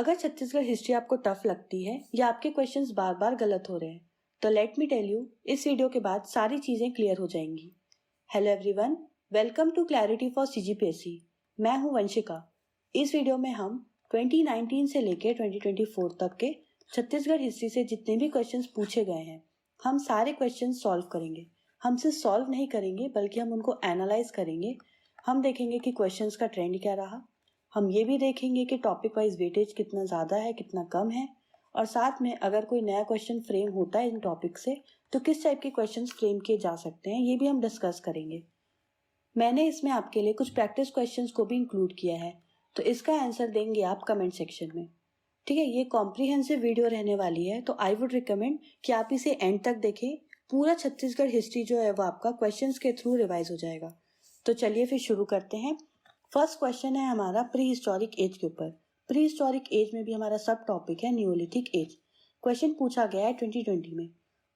अगर छत्तीसगढ़ हिस्ट्री आपको टफ लगती है या आपके क्वेश्चंस बार बार गलत हो रहे हैं तो लेट मी टेल यू, इस वीडियो के बाद सारी चीजें क्लियर हो जाएंगी। Hello everyone, welcome to clarity for CGPSC. मैं हूं वंशिका। इस वीडियो में हम 2019 से लेकर 2024 तक के छत्तीसगढ़ हिस्ट्री से जितने भी क्वेश्चंस पूछे गए हैं हम सारे क्वेश्चंस सॉल्व करेंगे। हम सिर्फ सॉल्व नहीं करेंगे बल्कि हम उनको एनालाइज करेंगे। हम देखेंगे कि क्वेश्चंस का ट्रेंड क्या रहा। हम ये भी देखेंगे कि टॉपिक वाइज वेटेज कितना ज़्यादा है, कितना कम है, और साथ में अगर कोई नया क्वेश्चन फ्रेम होता है इन टॉपिक से तो किस टाइप के क्वेश्चंस फ्रेम किए जा सकते हैं, ये भी हम डिस्कस करेंगे। मैंने इसमें आपके लिए कुछ प्रैक्टिस क्वेश्चंस को भी इंक्लूड किया है, तो इसका आंसर देंगे आप कमेंट सेक्शन में। ठीक है, ये कॉम्प्रिहेंसिव वीडियो रहने वाली है, तो आई वुड रिकमेंड कि आप इसे एंड तक देखें। पूरा छत्तीसगढ़ हिस्ट्री जो है वो आपका क्वेश्चंस के थ्रू रिवाइज हो जाएगा। तो चलिए फिर शुरू करते हैं। फर्स्ट क्वेश्चन है हमारा प्री हिस्टोरिक एज के ऊपर। प्री हिस्टोरिक एज में भी हमारा सब टॉपिक है नियोलिथिक एज। क्वेश्चन पूछा गया है 2020 में,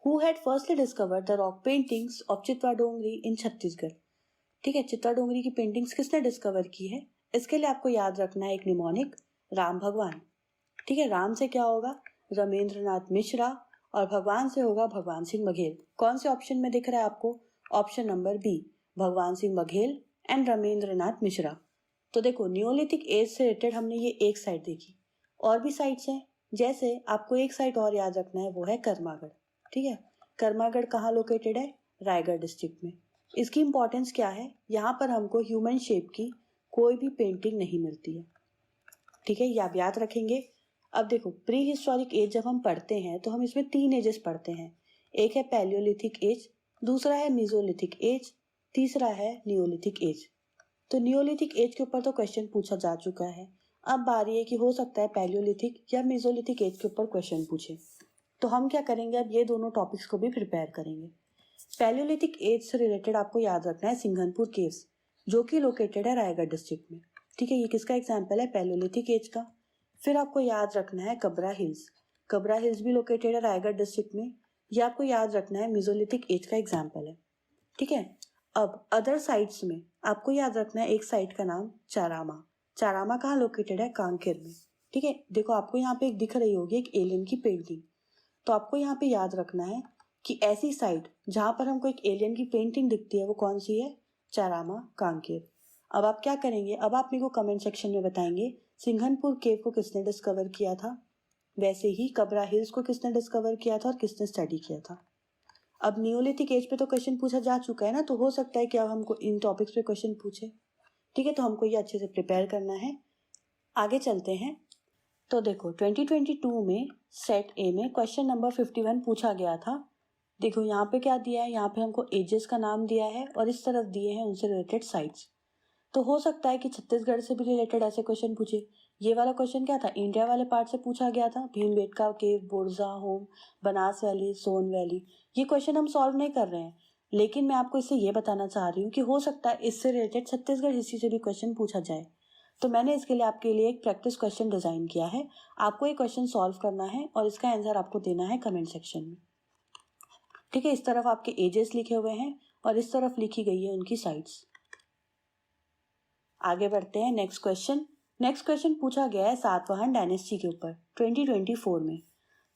who had firstly discovered the rock paintings of चित्वा डोंगरी इन छत्तीसगढ़। ठीक है, चित्वा डोंगरी की पेंटिंग्स किसने डिस्कवर की है? इसके लिए आपको याद रखना है एक निमोनिक, राम भगवान। ठीक है, राम से क्या होगा? रमेंद्रनाथ मिश्रा, और भगवान से होगा भगवान सिंह बघेल। कौन से ऑप्शन में दिख रहा है आपको? ऑप्शन नंबर बी, भगवान सिंह बघेल एंड रमेंद्रनाथ मिश्रा। तो देखो, नियोलिथिक एज से रिलेटेड हमने ये एक साइड देखी, और भी साइड्स हैं। जैसे आपको एक साइड और याद रखना है, वो है कर्मागढ़। ठीक है, कर्मागढ़ कहाँ लोकेटेड है? रायगढ़ डिस्ट्रिक्ट में। इसकी इंपॉर्टेंस क्या है? यहाँ पर हमको ह्यूमन शेप की कोई भी पेंटिंग नहीं मिलती है। ठीक है, ये आप याद रखेंगे। अब देखो, प्री हिस्टोरिक एज जब हम पढ़ते हैं तो हम इसमें 3 एजेस पढ़ते हैं। एक है पैलियोलिथिक एज, दूसरा है मीजोलिथिक एज, तीसरा है नियोलिथिक एज। तो नियोलिथिक एज के ऊपर तो क्वेश्चन पूछा जा चुका है। अब बारी है कि हो सकता है पैलियोलिथिक या मेसोलिथिक एज के ऊपर क्वेश्चन पूछे। तो हम क्या करेंगे, अब ये दोनों टॉपिक्स को भी प्रिपेयर करेंगे। पैलियोलिथिक एज से रिलेटेड आपको याद रखना है सिंघनपुर केव्स, जो कि लोकेटेड है रायगढ़ डिस्ट्रिक्ट में। ठीक है, ये किसका एग्जाम्पल है? पैलियोलिथिक एज का। फिर आपको याद रखना है कबरा हिल्स। कबरा हिल्स भी लोकेटेड है रायगढ़ डिस्ट्रिक्ट में। ये आपको याद रखना है मेसोलिथिक एज का एग्जाम्पल है। ठीक है, अब अदर साइट्स में आपको याद रखना है एक साइट का नाम चारामा। चारामा कहाँ लोकेटेड है? कांकेर में। ठीक है, देखो आपको यहाँ पे एक दिख रही होगी एक एलियन की पेंटिंग। तो आपको यहाँ पे याद रखना है कि ऐसी साइट जहाँ पर हमको एक एलियन की पेंटिंग दिखती है वो कौन सी है? चारामा, कांकेर। अब आप क्या करेंगे, अब आप मेरे को कमेंट सेक्शन में बताएंगे सिंघनपुर केव को किसने डिस्कवर किया था, वैसे ही कबरा हिल्स को किसने डिस्कवर किया था और किसने स्टडी किया था। अब नियोलिथिक एज पे तो क्वेश्चन पूछा जा चुका है ना, तो हो सकता है कि अब हमको इन टॉपिक्स पे क्वेश्चन पूछे। ठीक है, तो हमको ये अच्छे से प्रिपेयर करना है। आगे चलते हैं। तो देखो, 2022 में सेट ए में क्वेश्चन नंबर 51 पूछा गया था। देखो यहाँ पे क्या दिया है, यहाँ पे हमको एजेस का नाम दिया है और इस तरफ दिए हैं उनसे रिलेटेड साइट्स। तो हो सकता है कि छत्तीसगढ़ से भी रिलेटेड ऐसे क्वेश्चन पूछे। ये वाला क्वेश्चन क्या था? इंडिया वाले पार्ट से पूछा गया था, भीमबेटका केव, बोरजा होम, बनास वैली, सोन वैली। ये क्वेश्चन हम सॉल्व नहीं कर रहे हैं, लेकिन मैं आपको इससे ये बताना चाह रही हूँ कि हो सकता है इससे रिलेटेड छत्तीसगढ़ हिस्ट्री से भी क्वेश्चन पूछा जाए। तो मैंने इसके लिए आपके लिए एक प्रैक्टिस क्वेश्चन डिजाइन किया है। आपको ये क्वेश्चन सॉल्व करना है और इसका आंसर आपको देना है कमेंट सेक्शन में। ठीक है, इस तरफ आपके एजेस लिखे हुए हैं और इस तरफ लिखी गई है उनकी साइट्स। आगे बढ़ते हैं। नेक्स्ट क्वेश्चन पूछा गया है सातवाहन डायनेस्टी के ऊपर 2024 में।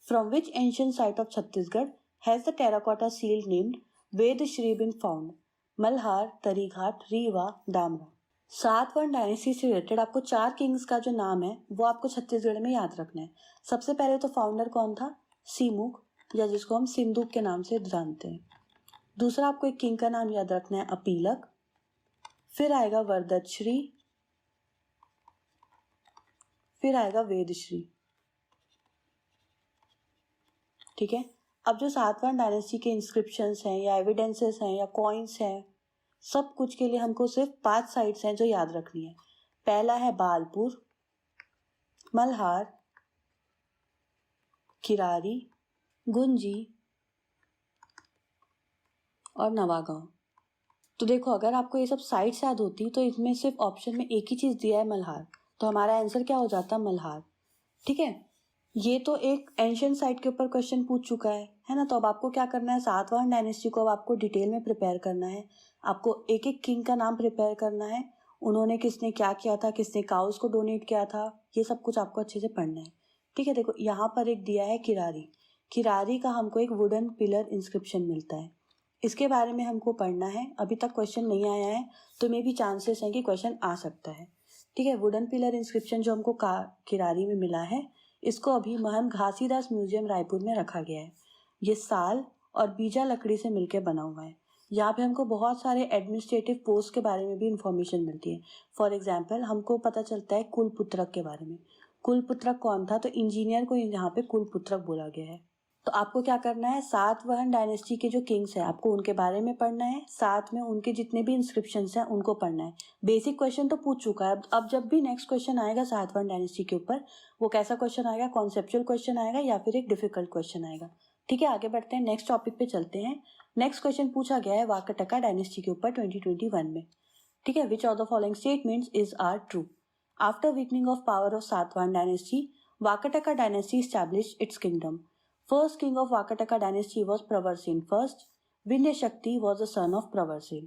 From which ancient site of Chhattisgarh has the terracotta seal named Vedshri been found? Malhar, Tarighat, Rewa, Damra. Satavahana dynasty से रिलेटेड आपको 4 किंग्स का जो नाम है वो आपको छत्तीसगढ़ में याद रखना है। सबसे पहले तो फाउंडर कौन था? सीमुख, या जिसको हम सिंधुक के नाम से जानते हैं। दूसरा आपको एक किंग का नाम याद रखना है अपीलक। फिर आएगा वरदश्री, फिर आएगा वेदश्री। ठीक है, अब जो सातवाहन डायनेस्टी के इंस्क्रिप्शंस हैं या एविडेंसेस हैं या कॉइन्स हैं, सब कुछ के लिए हमको सिर्फ 5 साइट्स हैं जो याद रखनी है। पहला है बालपुर, मल्हार, किरारी, गुंजी और नवागांव। तो देखो, अगर आपको ये सब साइट्स याद होती तो इसमें सिर्फ ऑप्शन में एक ही चीज दिया है मल्हार, तो हमारा आंसर क्या हो जाता? मल्हार। ठीक है, ये तो एक एंशिएंट साइट के ऊपर क्वेश्चन पूछ चुका है ना। तो अब आपको क्या करना है, सातवाहन डायनेस्टी को अब आपको डिटेल में प्रिपेयर करना है। आपको एक एक किंग का नाम प्रिपेयर करना है उन्होंने किसने क्या किया था, किसने काउस को डोनेट किया था, ये सब कुछ आपको अच्छे से पढ़ना है। ठीक है, देखो यहाँ पर एक दिया है किरारी। किरारी का हमको एक वुडन पिलर इंस्क्रिप्शन मिलता है, इसके बारे में हमको पढ़ना है। अभी तक क्वेश्चन नहीं आया है तो मे भी चांसेस हैं कि क्वेश्चन आ सकता है। ठीक है, वुडन पिलर इंस्क्रिप्शन जो हमको किरारी में मिला है, इसको अभी महंत घासीदास म्यूजियम रायपुर में रखा गया है। ये साल और बीजा लकड़ी से मिलकर बना हुआ है। यहाँ पे हमको बहुत सारे एडमिनिस्ट्रेटिव पोस्ट के बारे में भी इंफॉर्मेशन मिलती है। फॉर एग्जाम्पल हमको पता चलता है कुलपुत्रक के बारे में। कुलपुत्रक कौन था, तो इंजीनियर को यहाँ पे कुलपुत्रक बोला गया है। तो आपको क्या करना है, सातवाहन डायनेस्टी के जो किंग्स हैं आपको उनके बारे में पढ़ना है, साथ में उनके जितने भी इंस्क्रिप्शंस हैं उनको पढ़ना है। बेसिक क्वेश्चन तो पूछ चुका है, अब जब भी नेक्स्ट क्वेश्चन आएगा सातवाहन डायनेस्टी के ऊपर, वो कैसा क्वेश्चन आएगा, कॉन्सेप्चुअल क्वेश्चन आएगा या फिर एक डिफिकल्ट क्वेश्चन आएगा। ठीक है, आगे बढ़ते हैं, नेक्स्ट टॉपिक पे चलते हैं। नेक्स्ट क्वेश्चन पूछा गया है वाकाटका डायनेस्टी के ऊपर 2021 में। ठीक है, which of the following statements is are true. After weakening of power of Satavahana dynasty, Vakataka dynasty established its kingdom. First king of Vakataka dynasty was Pravarsin first. Vindhya शक्ति was the son of Pravarsin.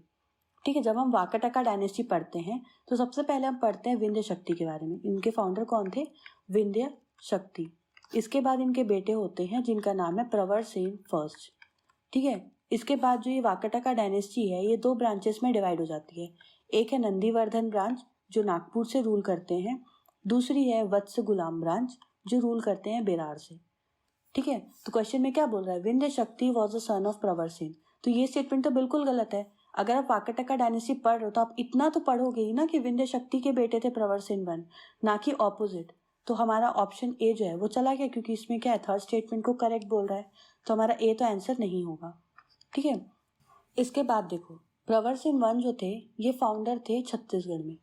ठीक है, जब हम Vakataka dynasty पढ़ते हैं तो सबसे पहले हम पढ़ते हैं विंध्य शक्ति के बारे में। इनके फाउंडर कौन थे, विंध्य शक्ति। इसके बाद इनके बेटे होते हैं जिनका नाम है प्रवरसेन फर्स्ट। ठीक है, इसके बाद जो ये वाकाटका डायनेस्टी है ये दो ब्रांचेस में डिवाइड हो जाती है। एक है नंदीवर्धन ब्रांच जो नागपुर से रूल करते हैं, दूसरी है वत्स गुलाम ब्रांच जो रूल करते हैं बेरार से। ठीक है, तो क्वेश्चन में क्या बोल रहा है, विंध्य शक्ति was the son of Pravarasena. तो ये स्टेटमेंट तो बिल्कुल गलत है। अगर आप वाकाटका डायनेस्टी पढ़ रहे हो तो आप इतना तो पढ़ोगे ही ना कि विंध्य शक्ति के बेटे थे प्रवरसेन वन, ना कि ऑपोजिट। तो हमारा ऑप्शन ए जो है वो चला गया, क्योंकि इसमें क्या है, थर्ड स्टेटमेंट को करेक्ट बोल रहा है, तो हमारा ए तो आंसर नहीं होगा। ठीक है, इसके बाद देखो प्रवरसेन वन जो थे ये फाउंडर थे छत्तीसगढ़ में।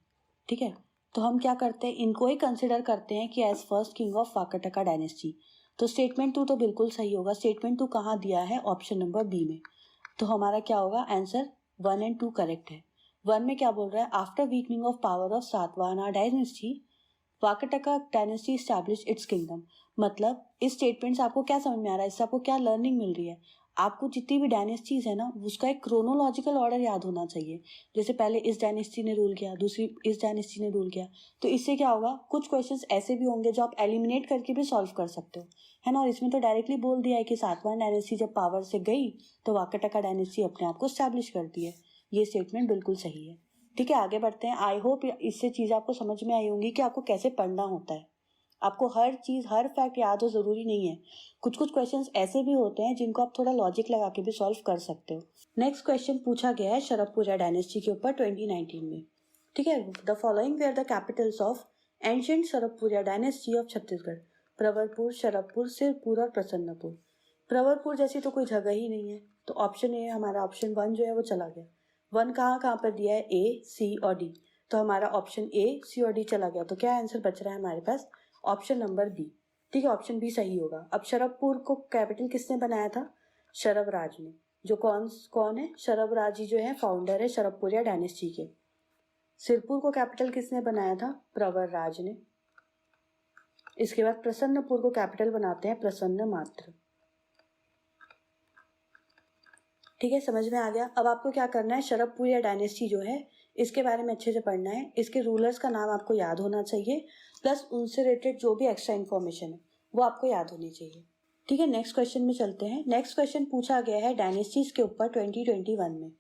ठीक है, तो हम क्या करते हैं, इनको ही कंसिडर करते हैं कि as first king of Vakataka dynasty. तो स्टेटमेंट 2 तो बिल्कुल सही होगा। स्टेटमेंट 2 कहाँ दिया है, ऑप्शन नंबर बी में। तो हमारा क्या होगा, आंसर 1 और 2 करेक्ट है। 1 में क्या बोल रहा है, after weakening of power of Satavahana dynasty, Vakataka dynasty establish its kingdom. मतलब इस स्टेटमेंट से आपको क्या समझ में आ रहा है, इससे आपको क्या लर्निंग मिल रही है, आपको जितनी भी डायनेस्टीज है ना उसका एक क्रोनोलॉजिकल ऑर्डर याद होना चाहिए। जैसे पहले इस डायनेस्टी ने रूल किया, दूसरी इस डायनेस्टी ने रूल किया, तो इससे क्या होगा, कुछ क्वेश्चंस ऐसे भी होंगे जो आप एलिमिनेट करके भी सॉल्व कर सकते हो, है ना। और इसमें तो डायरेक्टली बोल दिया है कि सातवाहन डायनेस्टी जब पावर से गई तो वाकाटका डायनेस्टी अपने आप को स्टैब्लिश करती है। ये स्टेटमेंट बिल्कुल सही है। ठीक है, आगे बढ़ते हैं। आई होप इससे चीज़ आपको समझ में आई होंगी कि आपको कैसे पढ़ना होता है। आपको हर चीज़ हर फैक्ट याद हो ज़रूरी नहीं है। कुछ कुछ क्वेश्चंस ऐसे भी होते हैं जिनको आप थोड़ा लॉजिक लगा के भी सॉल्व कर सकते हो। नेक्स्ट क्वेश्चन पूछा गया है शरभपुरा डायनेस्टी के ऊपर 2019 में। ठीक है, the following were the capitals of ancient Sharabhapura dynasty of Chhattisgarh. Pravarpur, Sharabhpur, Sirpur और प्रसन्नपुर। प्रवरपुर जैसी तो कोई जगह ही नहीं है, तो ऑप्शन ए हमारा, ऑप्शन 1 जो है वो चला गया। 1 कहाँ कहाँ पर दिया है, ए, सी और डी, तो हमारा ऑप्शन ए, सी और डी चला गया। तो क्या आंसर बच रहा है हमारे पास, ऑप्शन नंबर बी। ठीक है, ऑप्शन बी सही होगा। अब शरभपुर को कैपिटल किसने बनाया था, शरभराज ने, जो कौन है, शरभराज ही जो है फाउंडर है शरभपुरा डायनेस्टी के। सिरपुर को कैपिटल किसने बनाया था, प्रवरराज ने। इसके बाद प्रसन्नपुर को कैपिटल बनाते हैं प्रसन्न मात्र। ठीक है, समझ में आ गया। अब आपको क्या करना है, शरभपुरा डायनेस्टी जो है इसके बारे में अच्छे से पढ़ना है। इसके रूलर्स का नाम आपको याद होना चाहिए, प्लस उनसे रिलेटेड जो भी एक्स्ट्रा इन्फॉर्मेशन है वो आपको याद होनी चाहिए। ठीक है, नेक्स्ट क्वेश्चन में चलते हैं। नेक्स्ट क्वेश्चन पूछा गया है डायनेस्टीज के ऊपर 2021 में।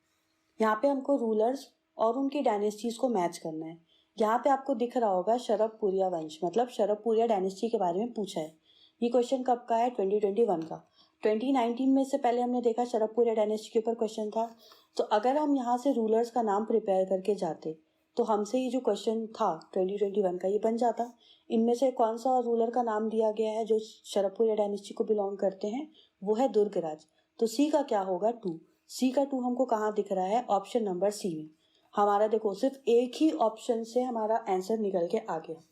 यहाँ पे हमको रूलर्स और उनकी डायनेस्टीज को मैच करना है। यहाँ पे आपको दिख रहा होगा शरभपुरा वंश, मतलब शरभपुरा डायनेस्टी के बारे में पूछा है। ये क्वेश्चन कब का है, 2021 का। 2019 में से पहले हमने देखा शरभपुरा डायनेस्टी के ऊपर क्वेश्चन था। तो अगर हम यहाँ से रूलर्स का नाम प्रिपेयर करके जाते तो हमसे ये जो क्वेश्चन था 2021 का ये बन जाता। इनमें से कौन सा रूलर का नाम दिया गया है जो शरभपुरा डायनेस्टी को बिलोंग करते हैं, वो है दुर्गराज। तो सी का क्या होगा, 2। सी का 2 हमको कहाँ दिख रहा है, ऑप्शन नंबर सी में। हमारा देखो सिर्फ एक ही ऑप्शन से हमारा आंसर निकल के आ गया।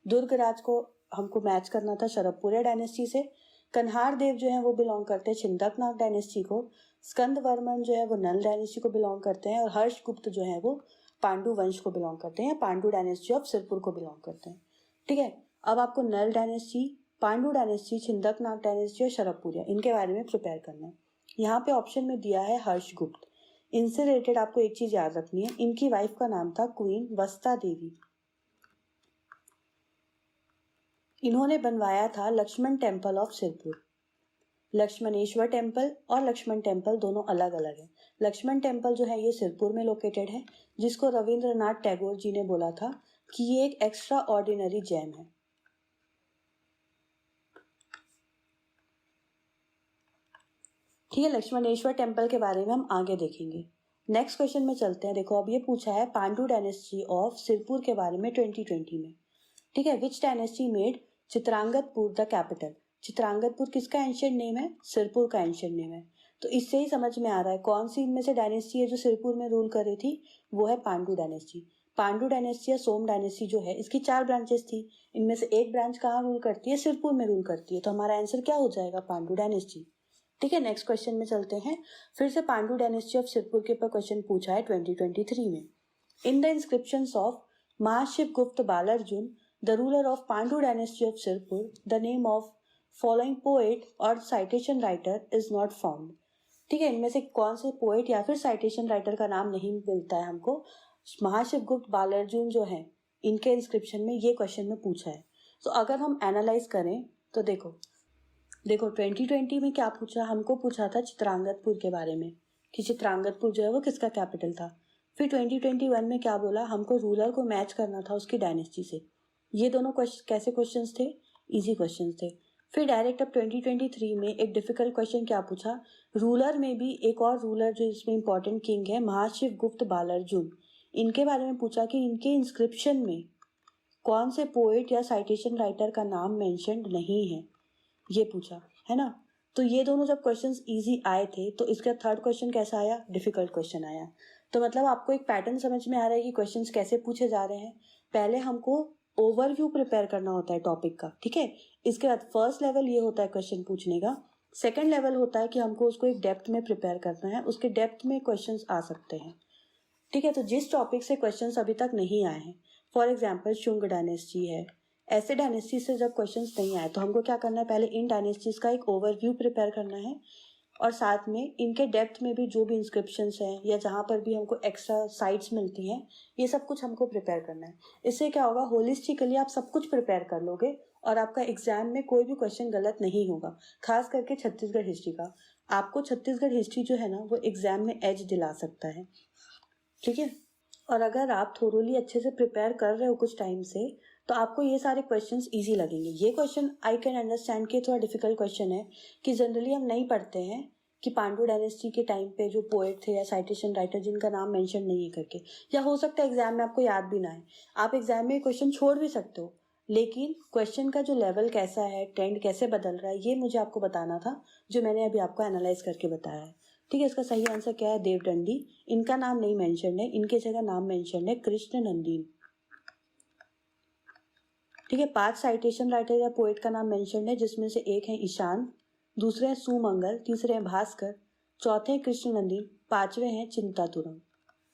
दुर्गराज को हमको मैच करना था शरभपुरा डायनेस्टी से। कन्हार देव जो है वो बिलोंग करते हैं छिंदकनाग डायनेस्टी को। स्कंद वर्मन जो है वो नल डायनेस्टी को बिलोंग करते हैं। और हर्षगुप्त जो है वो पांडु वंश को बिलोंग करते हैं, पांडु डायनेस्टी ऑफ सिरपुर को बिलोंग करते हैं। ठीक है, अब आपको नल डायनेस्टी, पांडु डायनेस्टी, छिंदकनाग डायनेस्टी और शरभपुरा इनके बारे में प्रिपेयर करना है। यहाँ पे ऑप्शन में दिया है हर्षगुप्त। इनसे रिलेटेड आपको एक चीज याद रखनी है, इनकी वाइफ का नाम था क्वीन वस्ता देवी। इन्होंने बनवाया था Lakshman temple of Sirpur. Lakshmaneshwar temple और लक्ष्मण टेम्पल दोनों अलग अलग है। लक्ष्मण टेम्पल जो है ये सिरपुर में लोकेटेड है, जिसको रविंद्रनाथ टैगोर जी ने बोला था कि ये एक एक्स्ट्रा ऑर्डिनरी जेम है। ठीक है, लक्ष्मणेश्वर टेम्पल के बारे में हम आगे देखेंगे। नेक्स्ट क्वेश्चन में चलते हैं। देखो अब ये पूछा है पांडु डायनेस्टी ऑफ सिरपुर के बारे में 2020 में। ठीक है, which dynasty made Chitrangatpur the capital. Chitrangatpur किसका एंशिएंट नेम है? सिरपुर का एंशिएंट नेम है। तो इससे ही समझ में आ रहा है कौन सी इनमें से डायनेस्टी है जो सिरपुर में रूल कर रही थी, वो है पांडु डायनेस्टी। पांडु डायनेस्टी या सोम डायनेस्टी जो है इसकी 4 ब्रांचेस थी, इनमें से एक ब्रांच कहाँ रूल करती है? सिरपुर में रूल करती है। तो हमारा आंसर क्या हो जाएगा? पांडु डायनेस्टी। ठीक है, नेक्स्ट क्वेश्चन में चलते हैं। फिर से पांडु डायनेस्टी ऑफ सिरपुर के ऊपर क्वेश्चन पूछा है 2023 में। In the inscriptions of Mahashiv Gupt Balarjun the ruler of Pandu dynasty of Sirpur the name of following poet और citation writer is not found. ठीक है, इनमें से कौन से पोएट या फिर साइटेशन राइटर का नाम नहीं मिलता है हमको? महाशिव गुप्त बालार्जुन जो है इनके इंस्क्रिप्शन में ये क्वेश्चन में पूछा है। तो अगर हम एनालाइज करें तो देखो 2020 में क्या पूछा? हमको पूछा था चित्रांगतपुर के बारे में कि चित्रांगतपुर जो है वो किसका कैपिटल था। फिर 2021 में क्या बोला? हमको रूलर को मैच करना था उसकी डायनेस्टी से। ये दोनों कैसे क्वेश्चंस थे? इजी क्वेश्चंस थे। फिर डायरेक्ट अब 2023 में एक डिफिकल्ट क्वेश्चन क्या पूछा? रूलर में भी एक और रूलर जो इसमें इंपॉर्टेंट किंग है, महाशिव गुप्त बालार्जुन, इनके बारे में पूछा कि इनके इंस्क्रिप्शन में कौन से पोएट या साइटेशन राइटर का नाम मेंशन्ड नहीं है, ये पूछा है ना। तो ये दोनों जब क्वेश्चंस इजी आए थे तो इसका थर्ड क्वेश्चन कैसा आया? डिफिकल्ट क्वेश्चन आया। तो मतलब आपको एक पैटर्न समझ में आ रहा है कि क्वेश्चंस कैसे पूछे जा रहे हैं। पहले हमको ओवरव्यू प्रिपेयर करना होता है टॉपिक का, ठीक है। इसके बाद फर्स्ट लेवल ये होता है क्वेश्चन पूछने का। सेकेंड लेवल होता है कि हमको उसको एक डेप्थ में प्रिपेयर करना है, उसके डेप्थ में क्वेश्चन आ सकते हैं। ठीक है, तो जिस टॉपिक से क्वेश्चंस अभी तक नहीं आए हैं, फॉर एग्जाम्पल शुंग डायनेस्टी है, ऐसे डायनेस्टी से जब क्वेश्चंस नहीं आए तो हमको क्या करना है? पहले इन डायनेस्टीज का एक ओवरव्यू प्रिपेयर करना है और साथ में इनके डेप्थ में भी जो भी इंस्क्रिप्शंस हैं या जहाँ पर भी हमको एक्स्ट्रा साइट्स मिलती हैं, ये सब कुछ हमको प्रिपेयर करना है। इससे क्या होगा? होलिस्टिकली आप सब कुछ प्रिपेयर कर लोगे और आपका एग्जाम में कोई भी क्वेश्चन गलत नहीं होगा। खास करके छत्तीसगढ़ हिस्ट्री का, आपको छत्तीसगढ़ हिस्ट्री जो है ना वो एग्जाम में एज दिला सकता है। ठीक है, और अगर आप थोरोली अच्छे से प्रिपेयर कर रहे हो कुछ टाइम से तो आपको ये सारे क्वेश्चंस इजी लगेंगे। ये क्वेश्चन आई कैन अंडरस्टैंड कि थोड़ा डिफिकल्ट क्वेश्चन है कि जनरली हम नहीं पढ़ते हैं कि पांडु डायनेस्टी के टाइम पे जो पोएट थे या साइटेशन राइटर जिनका नाम मेंशन नहीं है करके, या हो सकता है एग्जाम में आपको याद भी ना है, आप एग्जाम में क्वेश्चन छोड़ भी सकते हो। लेकिन क्वेश्चन का जो लेवल कैसा है, ट्रेंड कैसे बदल रहा है, ये मुझे आपको बताना था, जो मैंने अभी आपको एनालाइज करके बताया है। ठीक है, इसका सही आंसर क्या है? देवदंडी। इनका नाम नहीं मेंशन है, इनके जगह नाम मेंशन है कृष्ण नंदीन। ठीक है, 5 साइटेशन राइटर या पोएट का नाम मेंशन है, जिसमें से एक है ईशान, दूसरे हैं सुमंगल, तीसरे हैं भास्कर, चौथे हैं कृष्ण नंदीन, 5वें हैं चिंतातुरम।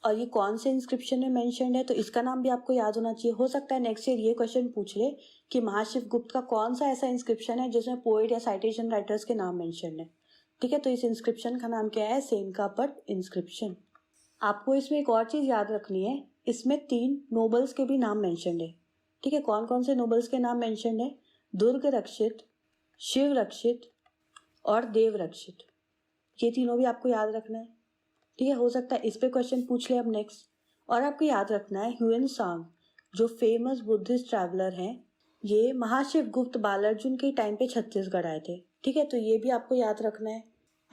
और ये कौन से इंस्क्रिप्शन में मेंशन्ड है तो इसका नाम भी आपको याद होना चाहिए। हो सकता है नेक्स्ट ईयर ये क्वेश्चन पूछ ले कि महाशिव गुप्त का कौन सा ऐसा इंस्क्रिप्शन है जिसमें पोएट या साइटेशन राइटर्स के नाम मेंशन्ड है। ठीक है, तो इस इंस्क्रिप्शन का नाम क्या है? सेनकापट इंस्क्रिप्शन। आपको इसमें एक और चीज याद रखनी है, इसमें 3 नोबल्स के भी नाम मेंशन्ड है। ठीक है, कौन कौन से नोबल्स के नाम मेंशन्ड है? दुर्ग रक्षित, शिव रक्षित और देव रक्षित। ये तीनों भी आपको याद रखना है। ठीक है, हो सकता है इस पे क्वेश्चन पूछ ले अब नेक्स्ट। और आपको याद रखना है ह्यूएन सांग जो फेमस बुद्धिस्ट ट्रैवलर हैं, ये महाशिव गुप्त बालार्जुन के टाइम पे छत्तीसगढ़ आए थे। ठीक है, तो ये भी आपको याद रखना है।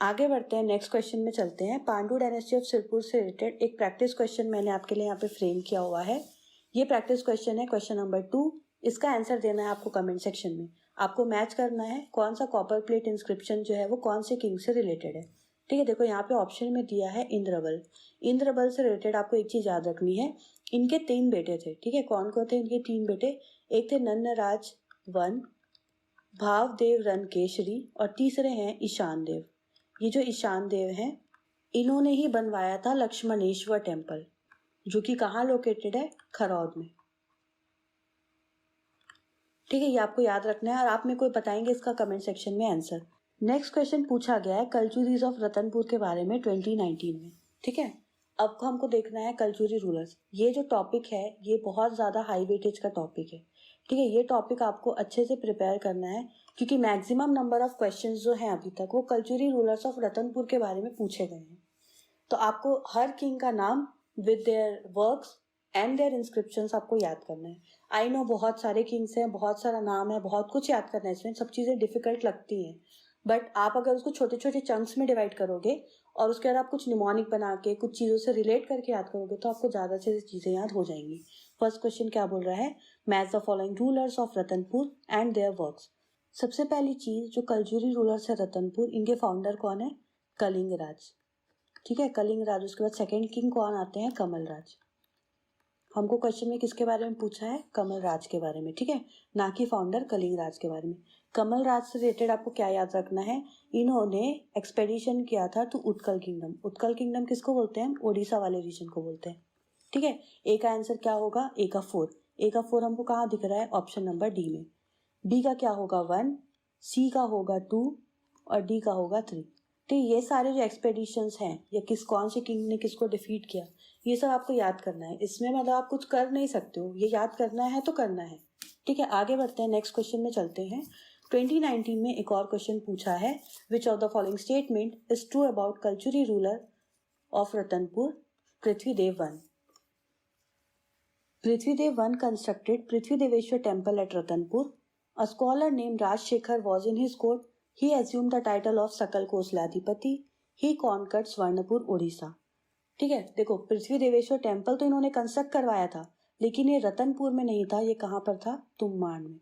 आगे बढ़ते हैं, नेक्स्ट क्वेश्चन में चलते हैं। पांडु डायनेस्टी ऑफ सिरपुर से रिलेटेड एक प्रैक्टिस क्वेश्चन मैंने आपके लिए यहाँ पे फ्रेम किया हुआ है। ये प्रैक्टिस क्वेश्चन है क्वेश्चन नंबर 2। इसका आंसर देना है आपको कमेंट सेक्शन में। आपको मैच करना है कौन सा कॉपर प्लेट इंस्क्रिप्शन जो है वो कौन से किंग से रिलेटेड है। ठीक है, देखो यहाँ पे ऑप्शन में दिया है इंद्रबल। इंद्रबल से रिलेटेड आपको एक चीज याद रखनी है, इनके 3 बेटे थे। ठीक है, कौन कौन थे इनके 3 बेटे? एक थे नन्नराज वन, भावदेव रणकेशरी और तीसरे हैं ईशान देव। ये जो ईशान देव हैं इन्होंने ही बनवाया था लक्ष्मणेश्वर टेम्पल, जो कि कहाँ लोकेटेड है? खरौद में। ठीक है, ये आपको याद रखना है और आप में कोई बताएंगे इसका कमेंट सेक्शन में आंसर। नेक्स्ट क्वेश्चन पूछा गया है कलचुरीज ऑफ रतनपुर के बारे में 2019 में। ठीक है, अब हमको देखना है कल्चुरी रूलर्स। ये जो टॉपिक है ये बहुत ज़्यादा हाई वेटेज का टॉपिक है। ठीक है, ये टॉपिक आपको अच्छे से प्रिपेयर करना है क्योंकि मैक्सिमम नंबर ऑफ क्वेश्चंस जो हैं अभी तक वो कल्चुरी रूलर्स ऑफ रतनपुर के बारे में पूछे गए हैं। तो आपको हर किंग का नाम with their works and their inscriptions आपको याद करना है। आई नो बहुत सारे किंग्स हैं, बहुत सारा नाम है, बहुत कुछ याद करना है, इसमें सब चीज़ें डिफिकल्ट लगती हैं, बट आप अगर उसको छोटे छोटे चंक्स में डिवाइड करोगे और उसके बाद आप कुछ निमोनिक बना के कुछ चीज़ों से रिलेट करके याद करोगे तो आपको ज़्यादा अच्छे से चीज़ें याद हो जाएंगी। फर्स्ट क्वेश्चन क्या बोल रहा है, match the following rulers of Ratanpur and there works. सबसे पहली चीज़, जो कल्चुरी रूलर्स है रतनपुर, इनके फाउंडर कौन है, कलिंगराज। ठीक है, कलिंगराज। उसके बाद सेकेंड किंग कौन आते हैं, कमलराज। हमको क्वेश्चन में किसके बारे में पूछा है, कमलराज के बारे में। ठीक है, ना कि फाउंडर कलिंगराज के बारे में। कमलराज से रिलेटेड आपको क्या याद रखना है, इन्होंने एक्सपेडिशन किया था to Utkal kingdom. Utkal kingdom किसको बोलते हैं, ओडिशा वाले रीजन को बोलते हैं। ठीक है, ए का आंसर क्या होगा, ए का 4। ए का 4 हमको कहाँ दिख रहा है, ऑप्शन नंबर डी में। बी का क्या होगा, 1। सी का होगा 2 और डी का होगा 3। तो ये सारे जो एक्सपेडिशंस हैं या कौन से किंग ने किसको डिफीट किया, ये सब आपको याद करना है। इसमें मतलब आप कुछ कर नहीं सकते हो, ये याद करना है तो करना है। ठीक है, आगे बढ़ते हैं, नेक्स्ट क्वेश्चन में चलते हैं। 2019 में एक और क्वेश्चन पूछा है, which of the following statement is true about Kalchuri ruler of Ratanpur, Prithvidev one. Prithvidev one constructed Prithvideveshwar temple at Ratanpur. A scholar named Rajshekhar was in his court. He assumed the title of सकल कोसलाधिपति. He conquered Swarnapur Odisha. ठीक है, देखो पृथ्वी देवेश्वर temple तो इन्होंने construct करवाया था, लेकिन ये रतनपुर में नहीं था, ये कहाँ पर था, तुम्बाड़ में।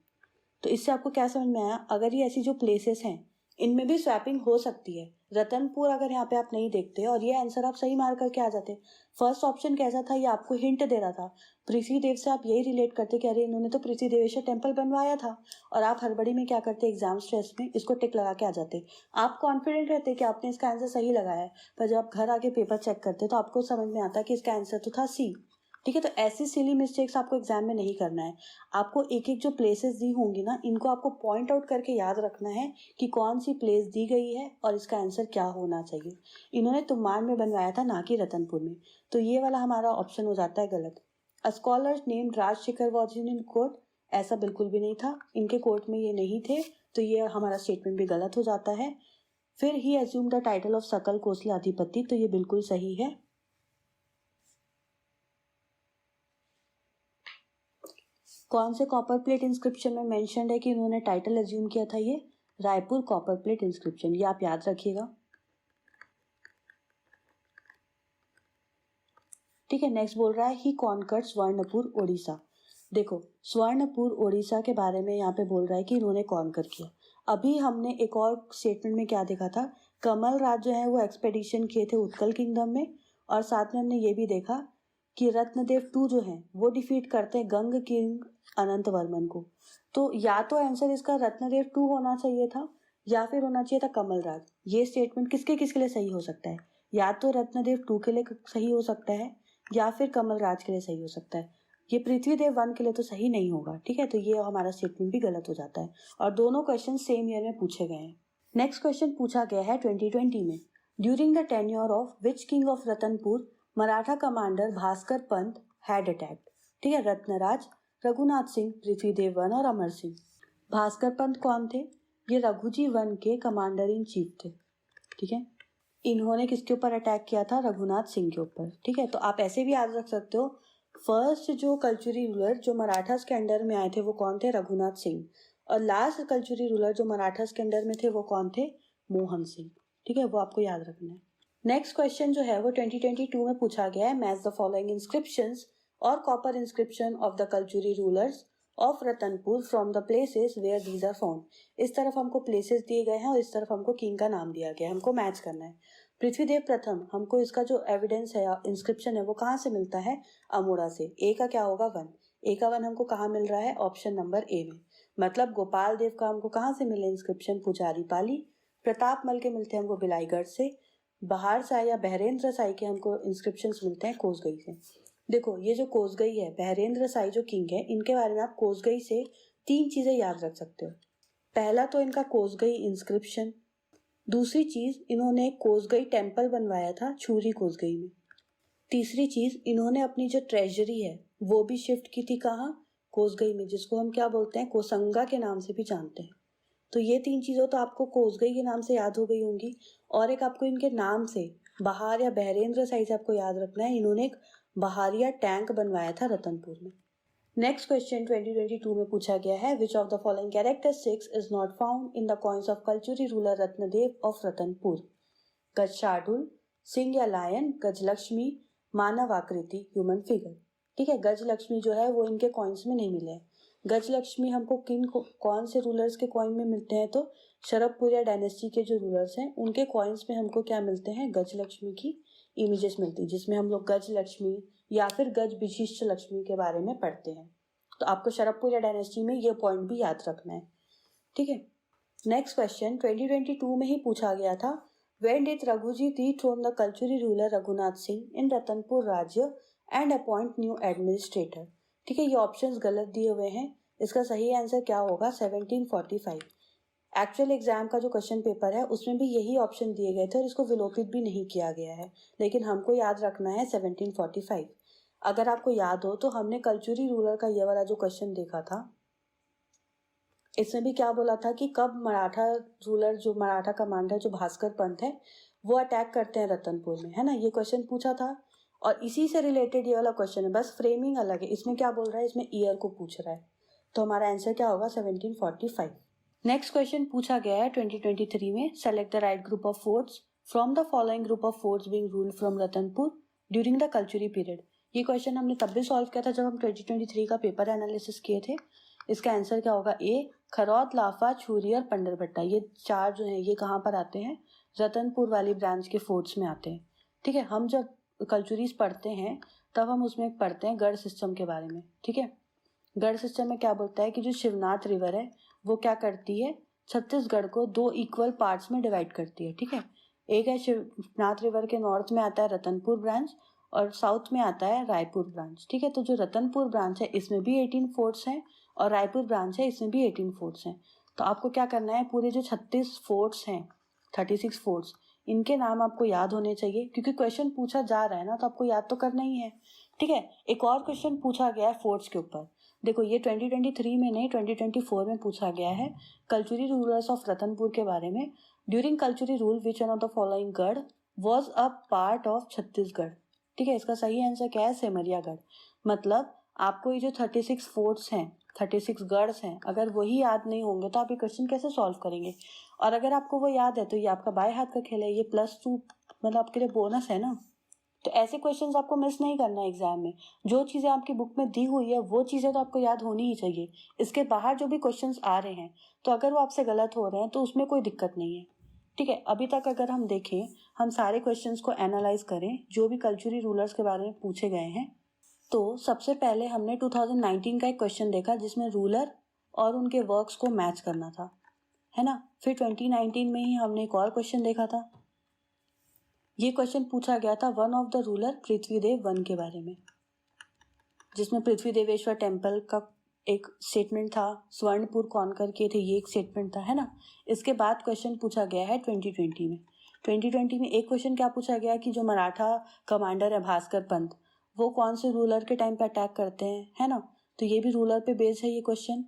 तो इससे आपको क्या समझ में आया, अगर ये ऐसी जो प्लेसेस हैं इनमें भी स्वैपिंग हो सकती है। रतनपुर अगर यहाँ पे आप नहीं देखते और ये आंसर आप सही मार करके आ जाते। फर्स्ट ऑप्शन कैसा था, ये आपको हिंट दे रहा था, पृथ्वीदेव से आप यही रिलेट करते कि अरे इन्होंने तो पृथ्वीदेवेश्वर टेम्पल बनवाया था, और आप हड़बड़ी में क्या करते, एग्जाम स्ट्रेस में इसको टिक लगा के आ जाते। आप कॉन्फिडेंट रहते कि आपने इसका आंसर सही लगाया है, पर जब आप घर आके पेपर चेक करते तो आपको समझ में आता कि इसका आंसर तो था सी। ठीक है, तो ऐसी सिली मिस्टेक्स आपको एग्जाम में नहीं करना है। आपको एक एक जो प्लेसेस दी होंगी ना, इनको आपको पॉइंट आउट करके याद रखना है कि कौन सी प्लेस दी गई है और इसका आंसर क्या होना चाहिए। इन्होंने तुम्बाड़ में बनवाया था, ना कि रतनपुर में, तो ये वाला हमारा ऑप्शन हो जाता है गलत। A scholar named Rajashekhar was in court, ऐसा बिल्कुल भी नहीं था, इनके कोर्ट में ये नहीं थे, तो ये हमारा स्टेटमेंट भी गलत हो जाता है। फिर ही अज्यूम द टाइटल ऑफ सकल कोसलाधिपति, तो ये बिल्कुल सही है। कौन से कॉपर प्लेट इंस्क्रिप्शन में मेंशन्ड है कि उन्होंने टाइटल अज्यूम किया था, ये रायपुर कॉपर प्लेट इंस्क्रिप्शन, ये आप याद रखिएगा। ठीक है, नेक्स्ट बोल रहा है ही कॉन्कर्ड स्वर्णपुर ओडिशा। देखो स्वर्णपुर ओडिशा के बारे में यहाँ पे बोल रहा है कि इन्होंने कॉन्कर किया। अभी हमने एक और स्टेटमेंट में क्या देखा था, कमल राज जो है वो एक्सपेडिशन किए थे उत्कल किंगडम में, और साथ में हमने ये भी देखा कि रत्नदेव 2 जो है वो डिफीट करते हैं गंग किंग अनंत वर्मन को। तो या तो आंसर इसका रत्नदेव 2 होना चाहिए था या फिर होना चाहिए था कमल राज। ये स्टेटमेंट किसके किसके लिए सही हो सकता है, या तो रत्नदेव 2 के लिए सही हो सकता है या फिर कमल राज के लिए सही हो सकता है। ये पृथ्वीदेव 1 के लिए तो सही नहीं होगा। ठीक है, तो ये हमारा स्टेटमेंट भी गलत हो जाता है, और दोनों क्वेश्चन सेम ईयर में पूछे गए हैं। नेक्स्ट क्वेश्चन पूछा गया है 2020 में, during the tenure of which king of Ratanpur Maratha commander Bhaskar Pant had attacked. ठीक है, रत्नराज, रघुनाथ सिंह, पृथ्वीदेव 1 और अमर सिंह। भास्कर पंत कौन थे, ये रघुजी 1 के कमांडर इन चीफ थे। ठीक है, इन्होंने किसके ऊपर अटैक किया था, रघुनाथ सिंह के ऊपर। ठीक है, तो आप ऐसे भी याद रख सकते हो, फर्स्ट जो कल्चुरी रूलर जो मराठास के अंडर में आए थे वो कौन थे, रघुनाथ सिंह, और लास्ट कल्चुरी रूलर जो मराठास के अंडर में थे वो कौन थे, मोहन सिंह। ठीक है, वो आपको याद रखना है। नेक्स्ट क्वेश्चन जो है वो 2022 में पूछा गया है, मैच द फॉलोइंग इंस्क्रिप्शंस और copper inscription of the Kalachuri rulers of Ratanpur from the places where these are found. इस तरफ हमको प्लेसेस दिए गए हैं और इस तरफ हमको किंग का नाम दिया गया है, हमको मैच करना है। पृथ्वीदेव प्रथम, हमको इसका जो एविडेंस है इंस्क्रिप्शन है वो कहाँ से मिलता है, अमोड़ा से। ए का क्या होगा, 1। ए का 1 हमको कहाँ मिल रहा है, ऑप्शन नंबर ए में। मतलब गोपाल देव का हमको कहाँ से मिले इंस्क्रिप्शन, पुजारी पाली। प्रताप मल के मिलते हैं हमको बिलाईगढ़ से। बहार साई या बहरेंद्र साई के हमको इंस्क्रिप्शन मिलते हैं कोसगई से। देखो ये जो कोसगई है, बहरेंद्र साई जो किंग है, इनके बारे में आप कोसगई से 3 चीजें याद रख सकते हो। पहला तो इनका कोसगई इंस्क्रिप्शन, दूसरी चीज इन्होंने कोसगई टेम्पल बनवाया था छूरी कोसगई में। तीसरी चीज, इन्होंने अपनी जो ट्रेजरी है वो भी शिफ्ट की थी कहाँ, कोसगई में, जिसको हम क्या बोलते हैं, कोसंगा के नाम से भी जानते हैं। तो ये 3 चीज़ों तो आपको कोसगई के नाम से याद हो गई होंगी, और एक आपको इनके नाम से बहार या बहरेंद्र साहिब से आपको याद रखना है, इन्होंने एक बहारिया टैंक बनवाया था रतनपुर में। नेक्स्ट क्वेश्चन 2022 में पूछा गया है, which of the following characteristics is not found in the coins of Kalachuri ruler Ratnadev of Ratanpur. गज शार्दुल, सिंह या लायन, गजलक्ष्मी, मानव आकृति, ह्यूमन फिगर। ठीक है, गजलक्ष्मी जो है वो इनके कॉइन्स में नहीं मिले हैं। गजलक्ष्मी हमको कौन से रूलर्स के कॉइन में मिलते हैं, तो शरभपुरिया डायनेस्टी के जो रूलर्स हैं उनके कॉइन्स में हमको क्या मिलते हैं, गजलक्ष्मी की इमेजेस मिलती है, जिसमें हम लोग गजलक्ष्मी या फिर गज विशिष्ट लक्ष्मी के बारे में पढ़ते हैं। तो आपको शरभपुरिया डायनेस्टी में ये पॉइंट भी याद रखना है। ठीक है, नेक्स्ट क्वेश्चन 2022 में ही पूछा गया था, When did Raghuji dethrone the Kalchuri ruler Raghunath Singh in Ratanpur राज्य and appoint new administrator? ठीक है, ये ऑप्शंस गलत दिए हुए हैं, इसका सही आंसर क्या होगा, 1745। एक्चुअल एग्जाम का जो क्वेश्चन पेपर है उसमें भी यही ऑप्शन दिए गए थे और इसको विलोपित भी नहीं किया गया है, लेकिन हमको याद रखना है 1745। अगर आपको याद हो तो हमने कल्चुरी रूलर का ये वाला जो क्वेश्चन देखा था, इसमें भी क्या बोला था कि कब मराठा रूलर, जो मराठा कमांडर जो भास्कर पंत है, वो अटैक करते हैं रतनपुर में, है ना, ये क्वेश्चन पूछा था। और इसी से रिलेटेड ये वाला क्वेश्चन है, बस फ्रेमिंग अलग है। इसमें क्या बोल रहा है, इसमें ईयर को पूछ रहा है, तो हमारा आंसर क्या होगा, 1745। नेक्स्ट क्वेश्चन पूछा गया है 2023 में, select the right group of forts from the following group of forts being ruled from Ratanpur during the Kalachuri period. ये क्वेश्चन हमने तब भी सॉल्व किया था जब हम 2023 का पेपर एनालिसिस किए थे। इसका आंसर क्या होगा, ए, खरौत, लाफा, छुरी और पंडरभट्टा। ये 4 जो हैं ये कहाँ पर आते हैं, रतनपुर वाली ब्रांच के फोर्ट्स में आते हैं। ठीक है, हम जब कल्चुरीज पढ़ते हैं तब हम उसमें पढ़ते हैं गढ़ सिस्टम के बारे में। ठीक है, गढ़ सिस्टम में क्या बोलता है कि जो शिवनाथ रिवर है वो क्या करती है, छत्तीसगढ़ को 2 इक्वल पार्ट्स में डिवाइड करती है। ठीक है, एक है शिवनाथ रिवर के नॉर्थ में आता है रतनपुर ब्रांच और साउथ में आता है रायपुर ब्रांच। ठीक है, तो जो रतनपुर ब्रांच है इसमें भी 18 फोर्ट्स हैं और रायपुर ब्रांच है इसमें भी 18 फोर्ट्स हैं। तो आपको क्या करना है, पूरे जो 36 फोर्ट्स हैं, 36 फोर्ट्स, इनके नाम आपको याद होने चाहिए, क्योंकि क्वेश्चन पूछा जा रहा है ना, तो आपको याद तो करना ही है। ठीक है, एक और क्वेश्चन पूछा गया है फोर्ट्स के ऊपर। देखो, ये 2023 में नहीं 2024 में पूछा गया है, कल्चुरी रूलर्स ऑफ रतनपुर के बारे में। During Kalchuri rule which one of the following garh was a part of Chhattisgarh. ठीक है, इसका सही आंसर क्या है, सेमरियागढ़। मतलब आपको ये जो 36 फोर्ट्स हैं, 36 गढ़s हैं, अगर वही याद नहीं होंगे तो आप ये क्वेश्चन कैसे सॉल्व करेंगे। और अगर आपको वो याद है तो ये आपका बाएं हाथ का खेल है, ये +2 मतलब आपके लिए बोनस है ना। तो ऐसे क्वेश्चंस आपको मिस नहीं करना है एग्जाम में। जो चीज़ें आपकी बुक में दी हुई है वो चीज़ें तो आपको याद होनी ही चाहिए। इसके बाहर जो भी क्वेश्चंस आ रहे हैं तो अगर वो आपसे गलत हो रहे हैं तो उसमें कोई दिक्कत नहीं है। ठीक है, अभी तक अगर हम देखें, हम सारे क्वेश्चंस को एनालाइज करें जो भी कल्चुरी रूलर्स के बारे में पूछे गए हैं, तो सबसे पहले हमने 2019 का एक क्वेश्चन देखा जिसमें रूलर और उनके वर्क्स को मैच करना था, है ना। फिर 2019 में ही हमने एक और क्वेश्चन देखा था, ये क्वेश्चन पूछा गया था one of the ruler Prithvidev one के बारे में, जिसमें पृथ्वी देवेश्वर टेम्पल का एक स्टेटमेंट था, स्वर्णपुर कॉन्कर किए थे, ये एक स्टेटमेंट था, है ना। इसके बाद क्वेश्चन पूछा गया है 2020 में। 2020 में एक क्वेश्चन क्या पूछा गया कि जो मराठा कमांडर है भास्कर पंत, वो कौन से रूलर के टाइम पे अटैक करते हैं, है ना। तो ये भी रूलर पे बेस्ड है ये क्वेश्चन।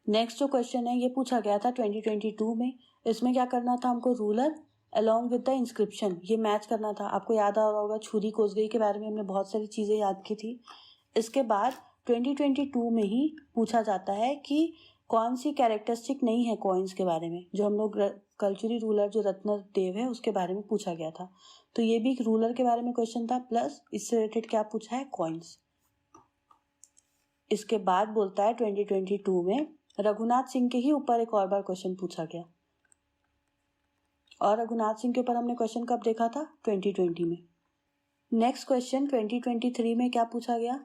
नेक्स्ट जो क्वेश्चन है ये पूछा गया था 2022 में। इसमें क्या करना था हमको, ruler along with the inscription, ये मैच करना था। आपको याद आ रहा होगा छुरी कोसगई के बारे में हमने बहुत सारी चीज़ें याद की थी। इसके बाद 2022 में ही पूछा जाता है कि कौन सी कैरेक्टरिस्टिक नहीं है कॉइन्स के बारे में, जो हम लोग कल्चुरी रूलर जो रत्नदेव है उसके बारे में पूछा गया था। तो ये भी एक रूलर के बारे में क्वेश्चन था, प्लस इससे रिलेटेड क्या पूछा है, कॉइन्स। इसके बाद बोलता है 2022 में रघुनाथ सिंह के ही ऊपर एक और बार क्वेश्चन पूछा गया, और रघुनाथ सिंह के ऊपर हमने क्वेश्चन कब देखा था, 2020 में। नेक्स्ट क्वेश्चन 2023 में क्या पूछा गया,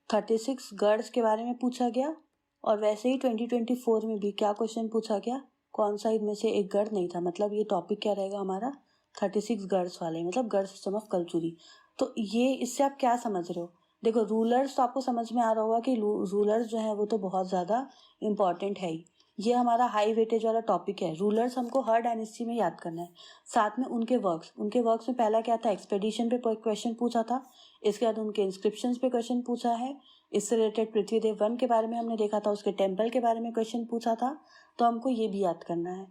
36 गढ़s के बारे में पूछा गया। और वैसे ही 2024 में भी क्या क्वेश्चन पूछा गया, कौन सा इनमें से एक गढ़ नहीं था। मतलब ये टॉपिक क्या रहेगा हमारा, 36 गढ़s वाले, मतलब गढ़ सिस्टम ऑफ कल्चुरी। तो ये इससे आप क्या समझ रहे हो, देखो रूलर्स तो आपको समझ में आ रहा होगा कि रूलर्स जो है वो तो बहुत ज़्यादा इंपॉर्टेंट है ही। ये हमारा हाई वेटेज वाला टॉपिक है। रूलर्स हमको हर डायनेस्टी में याद करना है, साथ में उनके वर्क्स में पहला क्या था, एक्सपेडिशन पे क्वेश्चन पूछा था। इसके बाद उनके इंस्क्रिप्शंस पे क्वेश्चन पूछा है। इससे रिलेटेड पृथ्वीदेव वन के बारे में हमने देखा था, उसके टेम्पल के बारे में क्वेश्चन पूछा था, तो हमको ये भी याद करना है।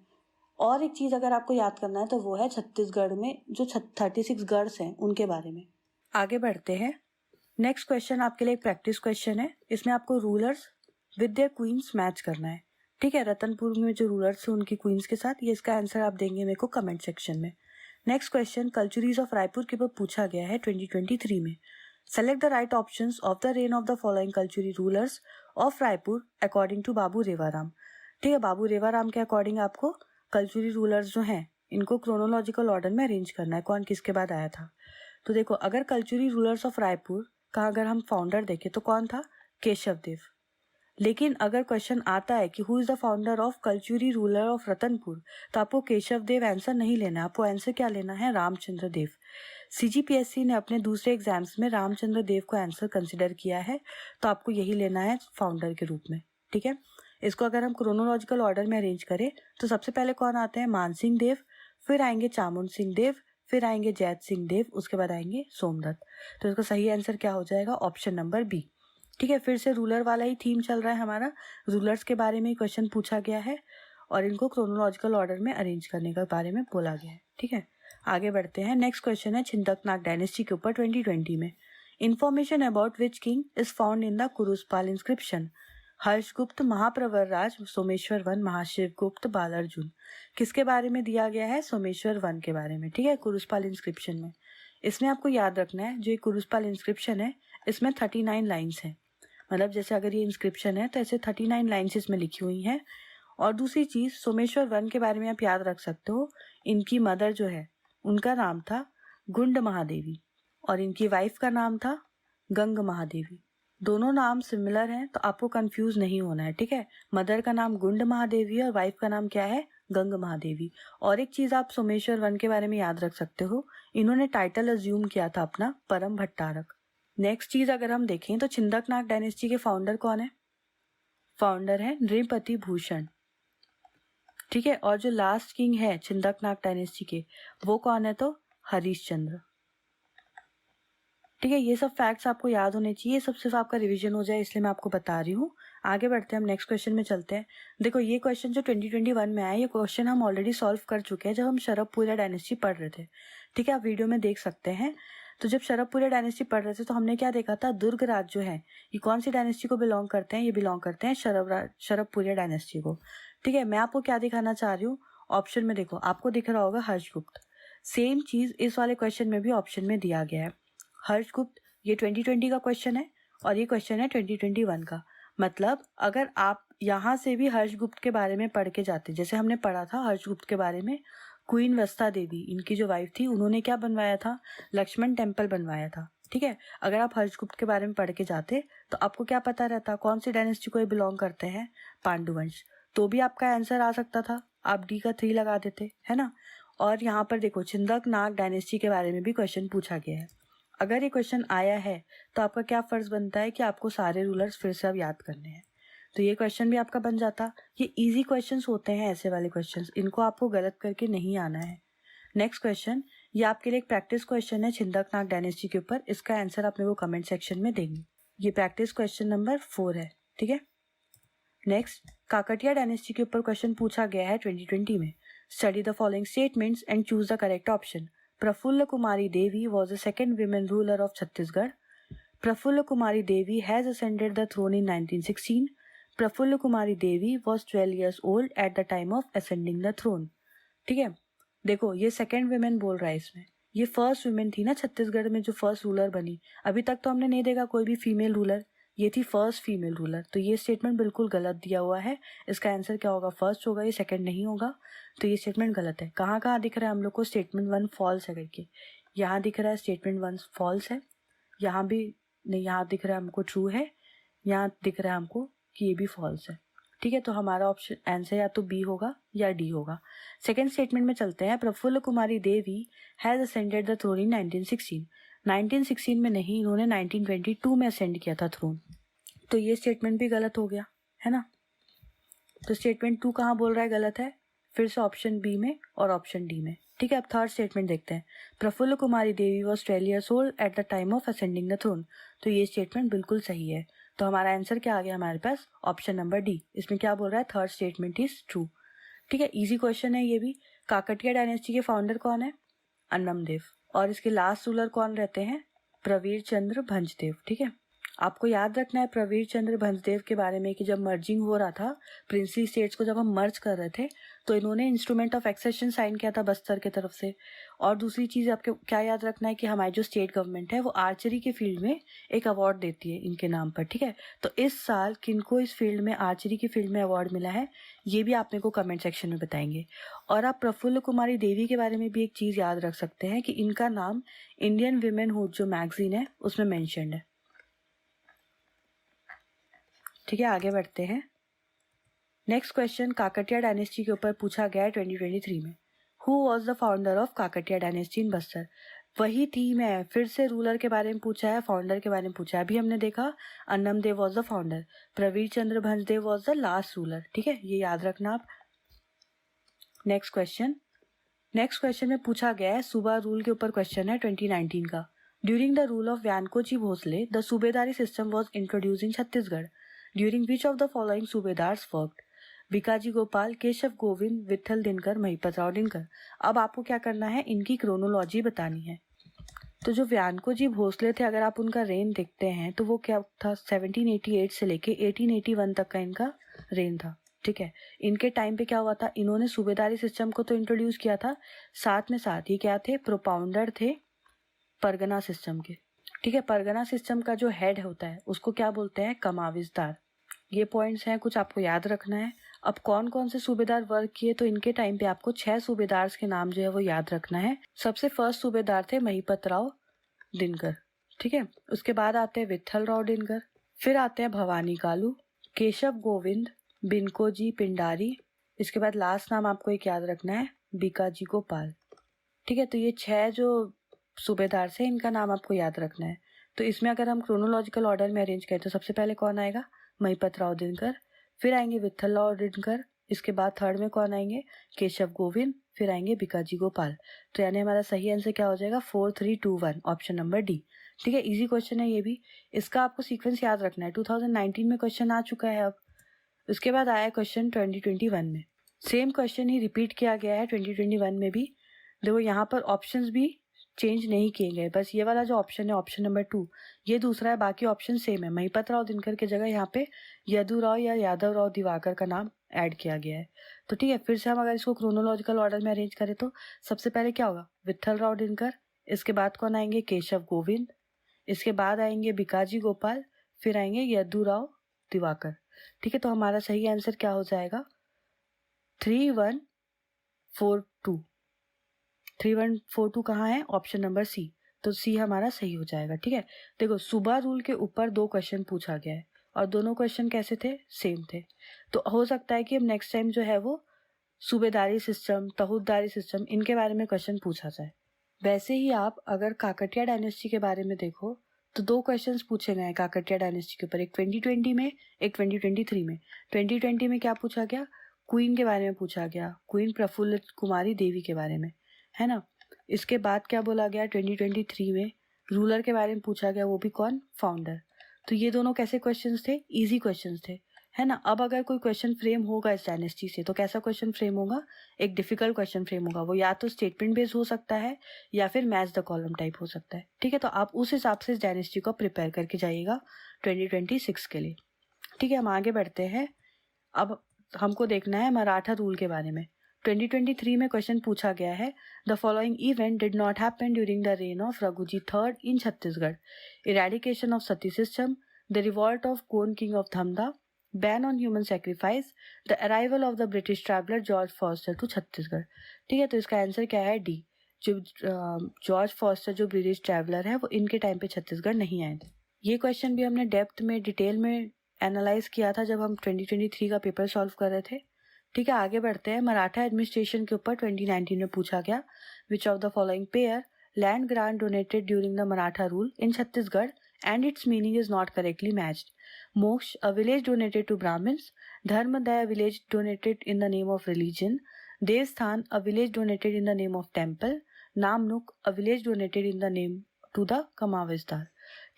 और एक चीज़ अगर आपको याद करना है तो वो है छत्तीसगढ़ में जो 36 गढ़s हैं उनके बारे में। आगे बढ़ते हैं। नेक्स्ट क्वेश्चन आपके लिए एक प्रैक्टिस क्वेश्चन है। इसमें आपको rulers with their queens match करना है। ठीक है, रतनपुर में जो रूलर्स थे उनकी क्वींस के साथ, ये इसका आंसर आप देंगे मेरे को कमेंट सेक्शन में। Next question Kalchuris of Raipur के ऊपर पूछा गया है 2023 में। Select the right options of the reign of the following Kalchuri rulers of Raipur according to Babu Revaram. ठीक है, बाबू रेवाराम के अकॉर्डिंग आपको कल्चुरी रूलर्स जो हैं इनको क्रोनोलॉजिकल ऑर्डर में अरेंज करना है, कौन किसके बाद आया था। तो देखो, अगर कल्चुरी रूलर्स ऑफ रायपुर का अगर हम फाउंडर देखें तो कौन था, केशव देव। लेकिन अगर क्वेश्चन आता है कि who is the founder of Kalachuri ruler of Ratanpur, तो आपको केशव देव आंसर नहीं लेना, आपको आंसर क्या लेना है, रामचंद्र देव। CGPSC ने अपने दूसरे एग्जाम्स में रामचंद्र देव को आंसर कंसिडर किया है, तो आपको यही लेना है फाउंडर के रूप में। ठीक है, इसको अगर हम क्रोनोलॉजिकल ऑर्डर में अरेंज करें तो सबसे पहले कौन आते हैं, मान सिंह देव, फिर आएंगे चामुंड सिंह देव, फिर आएंगे जैत सिंह देव, उसके बाद आएंगे सोमदत्त। तो इसका सही आंसर क्या हो जाएगा, ऑप्शन नंबर बी। ठीक है, फिर से रूलर वाला ही थीम चल रहा है हमारा, रूलर्स के बारे में क्वेश्चन पूछा गया है और इनको क्रोनोलॉजिकल ऑर्डर में अरेंज करने के बारे में बोला गया है। ठीक है, आगे बढ़ते हैं। नेक्स्ट क्वेश्चन है छिंदकनाग डायनेस्टी के ऊपर 2020 में। Information about which king is found in the Kurusapal inscription. Harshagupta, Mahapravar Raj, Someshwar one, Mahashiv Gupt, Bal Arjun. किसके बारे में दिया गया है, सोमेश्वर वन के बारे में। ठीक है, कुरुसपाल इंस्क्रिप्शन में। इसमें आपको याद रखना है जो ये कुरुसपाल इंस्क्रिप्शन है इसमें 39 लाइन्स हैं। मतलब जैसे अगर ये इंस्क्रिप्शन है तो ऐसे 39 लाइन्स इसमें लिखी हुई हैं। और दूसरी चीज़, सोमेश्वर वन के बारे में आप याद रख सकते हो, इनकी मदर जो है उनका नाम था गुंड महादेवी और इनकी वाइफ का नाम था गंग महादेवी। दोनों नाम सिमिलर हैं तो आपको कंफ्यूज नहीं होना है। ठीक है, मदर का नाम गुंड महादेवी और वाइफ का नाम क्या है, गंग महादेवी। और एक चीज़ आप सोमेश्वर वन के बारे में याद रख सकते हो, इन्होंने टाइटल अज्यूम किया था अपना परम भट्टारक। नेक्स्ट चीज़ अगर हम देखें तो छिंदकनाग डायनेस्टी के फाउंडर कौन है, फाउंडर है नृपति भूषण। ठीक है, और जो लास्ट किंग है छिंदकनाग डायनेस्टी के वो कौन है, तो हरिश्चंद्र। ठीक है, ये सब फैक्ट्स आपको याद होने चाहिए, सब सिर्फ आपका रिवीजन हो जाए इसलिए मैं आपको बता रही हूँ। आगे बढ़ते हैं, हम नेक्स्ट क्वेश्चन में चलते हैं। देखो, ये क्वेश्चन जो 2021 में आया, ये क्वेश्चन हम ऑलरेडी सॉल्व कर चुके हैं जब हम शरभपुरिया डायनेस्टी पढ़ रहे थे। ठीक है, आप वीडियो में देख सकते हैं। तो जब शरभपुरिया डायनेस्टी पढ़ रहे थे तो हमने क्या देखा था, दुर्ग राज जो है ये कौन सी डायनेस्टी को बिलोंग करते हैं, ये बिलोंग करते हैं शरभपुरिया डायनेस्टी को। ठीक है, मैं आपको क्या दिखाना चाह रही हूँ, ऑप्शन में देखो आपको दिख रहा होगा हर्षगुप्त। सेम चीज इस वाले क्वेश्चन में भी ऑप्शन में दिया गया है, हर्षगुप्त। ये 2020 का क्वेश्चन है और ये क्वेश्चन है 2021 का। मतलब अगर आप यहाँ से भी हर्षगुप्त के बारे में पढ़ के जाते, जैसे हमने पढ़ा था हर्षगुप्त के बारे में, क्वीन वस्ता देवी इनकी जो वाइफ थी उन्होंने क्या बनवाया था, लक्ष्मण टेम्पल बनवाया था। ठीक है, अगर आप हर्षगुप्त के बारे में पढ़ के जाते तो आपको क्या पता रहता, कौन सी डायनेस्टी को ये बिलोंग करते हैं, पांडुवंश। तो भी आपका आंसर आ सकता था, आप डी का 3 लगा देते, है ना। और यहाँ पर देखो छिंदकनाग डायनेस्टी के बारे में भी क्वेश्चन पूछा गया है। अगर ये क्वेश्चन आया है तो आपका क्या फर्ज बनता है कि आपको सारे रूलर्स फिर से अब याद करने हैं। तो ये क्वेश्चन भी आपका बन जाता। ये इजी क्वेश्चंस होते हैं, ऐसे वाले क्वेश्चंस, इनको आपको गलत करके नहीं आना है। नेक्स्ट क्वेश्चन, ये आपके लिए एक प्रैक्टिस क्वेश्चन है छिंदकनाग डायनेस्टी के ऊपर, इसका आंसर आप मेरे को कमेंट सेक्शन में देंगे। ये प्रैक्टिस क्वेश्चन नंबर 4 है। ठीक है, नेक्स्ट काकटिया डायनेस्टी के ऊपर क्वेश्चन पूछा गया है 2020 में। Study the following statements and choose the correct option. Prafulla Kumari Devi was the second women ruler of Chhattisgarh. Prafulla Kumari Devi has ascended the throne in 1916. Prafulla Kumari Devi was 12 years old at the time of ascending the throne. ठीक है, देखो ये second women बोल रहा है इसमें, ये first women थी ना छत्तीसगढ़ में जो फर्स्ट रूलर बनी। अभी तक तो हमने नहीं देखा कोई भी फीमेल रूलर, ये थी फर्स्ट फीमेल रूलर। तो ये स्टेटमेंट बिल्कुल गलत दिया हुआ है। इसका आंसर क्या होगा, फर्स्ट होगा, ये सेकंड नहीं होगा। तो ये स्टेटमेंट गलत है। कहाँ कहाँ दिख रहा है हम लोग को स्टेटमेंट 1 फॉल्स है करके, यहाँ दिख रहा है स्टेटमेंट 1 फॉल्स है, यहाँ भी नहीं, यहाँ दिख रहा है हमको ट्रू है, यहाँ दिख रहा है हमको कि ये भी फॉल्स है। ठीक है, तो हमारा ऑप्शन आंसर या तो बी होगा या डी होगा। सेकेंड स्टेटमेंट में चलते हैं। प्रफुल्ल कुमारी देवी has ascended the thrown in 1916। 1916 में नहीं, इन्होंने 1922 में असेंड किया था थ्रोन। तो ये स्टेटमेंट भी गलत हो गया, है ना। तो स्टेटमेंट 2 कहाँ बोल रहा है गलत है, फिर से ऑप्शन बी में और ऑप्शन डी में। ठीक है, अब थर्ड स्टेटमेंट देखते हैं। Praphulla Kumari Devi was 12 years old at the time of ascending the throne. तो ये स्टेटमेंट बिल्कुल सही है। तो हमारा आंसर क्या आ गया हमारे पास? Option number D. इसमें क्या बोल रहा है? Third statement is true. ठीक है, इजी क्वेश्चन है ये भी। काकटिया डायनेस्टी के फाउंडर कौन है? अन्नमदेव। और इसके लास्ट रूलर कौन रहते हैं? प्रवीर चंद्र भंजदेव। ठीक है, आपको याद रखना है प्रवीर चंद्र भंजदेव के बारे में कि जब मर्जिंग हो रहा था, प्रिंसली स्टेट्स को जब हम मर्ज कर रहे थे, तो इन्होंने इंस्ट्रूमेंट ऑफ एक्सेशन साइन किया था बस्तर की तरफ से। और दूसरी चीज़ आपको क्या याद रखना है कि हमारी जो स्टेट गवर्नमेंट है वो आर्चरी के फील्ड में एक अवार्ड देती है इनके नाम पर। ठीक है, तो इस साल किनको इस फील्ड में, आर्चरी की फील्ड में अवार्ड मिला है, ये भी आप मेरे को कमेंट सेक्शन में बताएंगे। और आप प्रफुल्ल कुमारी देवी के बारे में भी एक चीज़ याद रख सकते हैं कि इनका नाम इंडियन वीमेनहुड जो मैगजीन है उसमें मैंशनड है। ठीक है, आगे बढ़ते हैं। नेक्स्ट क्वेश्चन काकटिया डायनेस्टी के ऊपर पूछा गया है 2023 में। Who was the founder of Kakatiya dynasty in Bastar? वही थीम है, फिर से रूलर के बारे में पूछा है, फाउंडर के बारे में पूछा है। अभी हमने देखा Annamdev was the founder, Pravir Chandra Bhanjdev was the last ruler. ठीक है, ये याद रखना आप। नेक्स्ट क्वेश्चन में पूछा गया है सूबा रूल के ऊपर क्वेश्चन है 2019 का। During the rule of Vyankoji Bhosle the subedari system was introduce in Chhattisgarh. During which of the following subedars worked? Bhikaji Gopal, Keshav Govind, Vithal Dinkar, Mahipatrao Dinkar. अब आपको क्या करना है, इनकी क्रोनोलॉजी बतानी है। तो जो व्यानकोजी भोसले थे, अगर आप उनका रेन देखते हैं तो वो क्या था, 1788 से लेके 1881 तक का इनका रेन था। ठीक है, इनके टाइम पे क्या हुआ था, इन्होंने सूबेदारी सिस्टम को तो इंट्रोड्यूस किया था, साथ में साथ ये क्या थे, प्रोपाउंडर थे परगना सिस्टम के। ठीक है, परगना सिस्टम का जो हेड होता है उसको क्या बोलते हैं, कमाविजदार। ये पॉइंट्स हैं, कुछ आपको याद रखना है। अब कौन कौन से सूबेदार वर्क किए, तो इनके टाइम पे आपको 6 सूबेदार के नाम जो है वो याद रखना है। सबसे फर्स्ट सूबेदार थे महिपतराव दिनकर। ठीक है, उसके बाद आते हैं विठल राव दिनकर, फिर आते हैं भवानी कालू, केशव गोविंद, बिनकोजी पिंडारी। इसके बाद लास्ट नाम आपको एक याद रखना है, बीकाजी गोपाल। ठीक है, तो ये 6 जो सूबेदार से इनका नाम आपको याद रखना है। तो इसमें अगर हम क्रोनोलॉजिकल ऑर्डर में अरेंज करें तो सबसे पहले कौन आएगा, महिपतराव दिनकर, फिर आएंगे विठल राव दिनकर, इसके बाद थर्ड में कौन आएंगे, केशव गोविंद, फिर आएंगे भिकाजी गोपाल। तो यानी हमारा सही आंसर क्या हो जाएगा, 4 3 2 1, ऑप्शन नंबर डी। ठीक है, इजी क्वेश्चन है ये भी। इसका आपको सीक्वेंस याद रखना है। 2019 में क्वेश्चन आ चुका है, अब उसके बाद आया क्वेश्चन 2021 में। सेम क्वेश्चन ही रिपीट किया गया है 2021 में भी। देखो यहाँ पर ऑप्शंस भी चेंज नहीं किए गए, बस ये वाला जो ऑप्शन है, ऑप्शन नंबर 2, ये दूसरा है, बाकी ऑप्शन सेम है। महिपतराव दिनकर की जगह यहाँ पे यदुराव या यादव राव दिवाकर का नाम ऐड किया गया है। तो ठीक है, फिर से हम अगर इसको क्रोनोलॉजिकल ऑर्डर में अरेंज करें तो सबसे पहले क्या होगा, विठल राव दिनकर, इसके बाद कौन आएंगे, केशव गोविंद, इसके बाद आएंगे भिकाजी गोपाल, फिर आएंगे यदुराव दिवाकर। ठीक है, तो हमारा सही आंसर क्या हो जाएगा, 3142। 3142 कहाँ है, ऑप्शन नंबर सी। तो सी हमारा सही हो जाएगा। ठीक है, देखो सूबा रूल के ऊपर 2 क्वेश्चन पूछा गया है और दोनों क्वेश्चन कैसे थे, सेम थे। तो हो सकता है कि हम नेक्स्ट टाइम जो है वो सूबेदारी सिस्टम, तहूददारी सिस्टम, इनके बारे में क्वेश्चन पूछा जाए। वैसे ही आप अगर काकटिया डायनेस्टी के बारे में देखो तो 2 क्वेश्चंस पूछे गए हैं काकटिया डायनेस्टी के ऊपर, एक 2020 में, एक 2023 में। 2020 में क्या पूछा गया, क्वीन के बारे में पूछा गया, क्वीन प्रफुल्ल कुमारी देवी के बारे में, है ना। इसके बाद क्या बोला गया 2023 में, रूलर के बारे में पूछा गया, वो भी कौन, फाउंडर। तो ये दोनों कैसे क्वेश्चंस थे, इजी क्वेश्चंस थे, है ना। अब अगर कोई क्वेश्चन फ्रेम होगा इस डायनेस्टी से तो कैसा क्वेश्चन फ्रेम होगा, एक डिफिकल्ट क्वेश्चन फ्रेम होगा। वो या तो स्टेटमेंट बेस्ड हो सकता है या फिर मैच द कॉलम टाइप हो सकता है। ठीक है, तो आप उस हिसाब से इस डायनेस्टी को प्रिपेयर करके जाइएगा 2026 के लिए। ठीक है, हम आगे बढ़ते हैं। अब हमको देखना है मराठा रूल के बारे में। 2023 में क्वेश्चन पूछा गया है, the following event did not happen during the reign of Raghuji III in Chhattisgarh. Eradication of sati system, the revolt of Gond king of Dhamda, ban on human sacrifice, the arrival of the British traveller George Foster to Chhattisgarh. ठीक है, तो इसका answer क्या है, D. जो George Foster जो British traveller है वो इनके टाइम पे छत्तीसगढ़ नहीं आए थे। ये क्वेश्चन भी हमने डेप्थ में, डिटेल में एनालाइज किया था जब हम 2023 का पेपर सॉल्व कर रहे थे। ठीक है, आगे बढ़ते हैं। मराठा एडमिनिस्ट्रेशन के ऊपर 2019 में पूछा गया, विच of the following pair land grant donated during the Maratha rule in Chhattisgarh and its meaning is not correctly matched. Moksha, a village donated to Brahmins, Dharmadaya, village donated in the name of religion, Devsthan, a village donated in the name of temple. Namnuk, a village donated in the name to the Kamavisdar.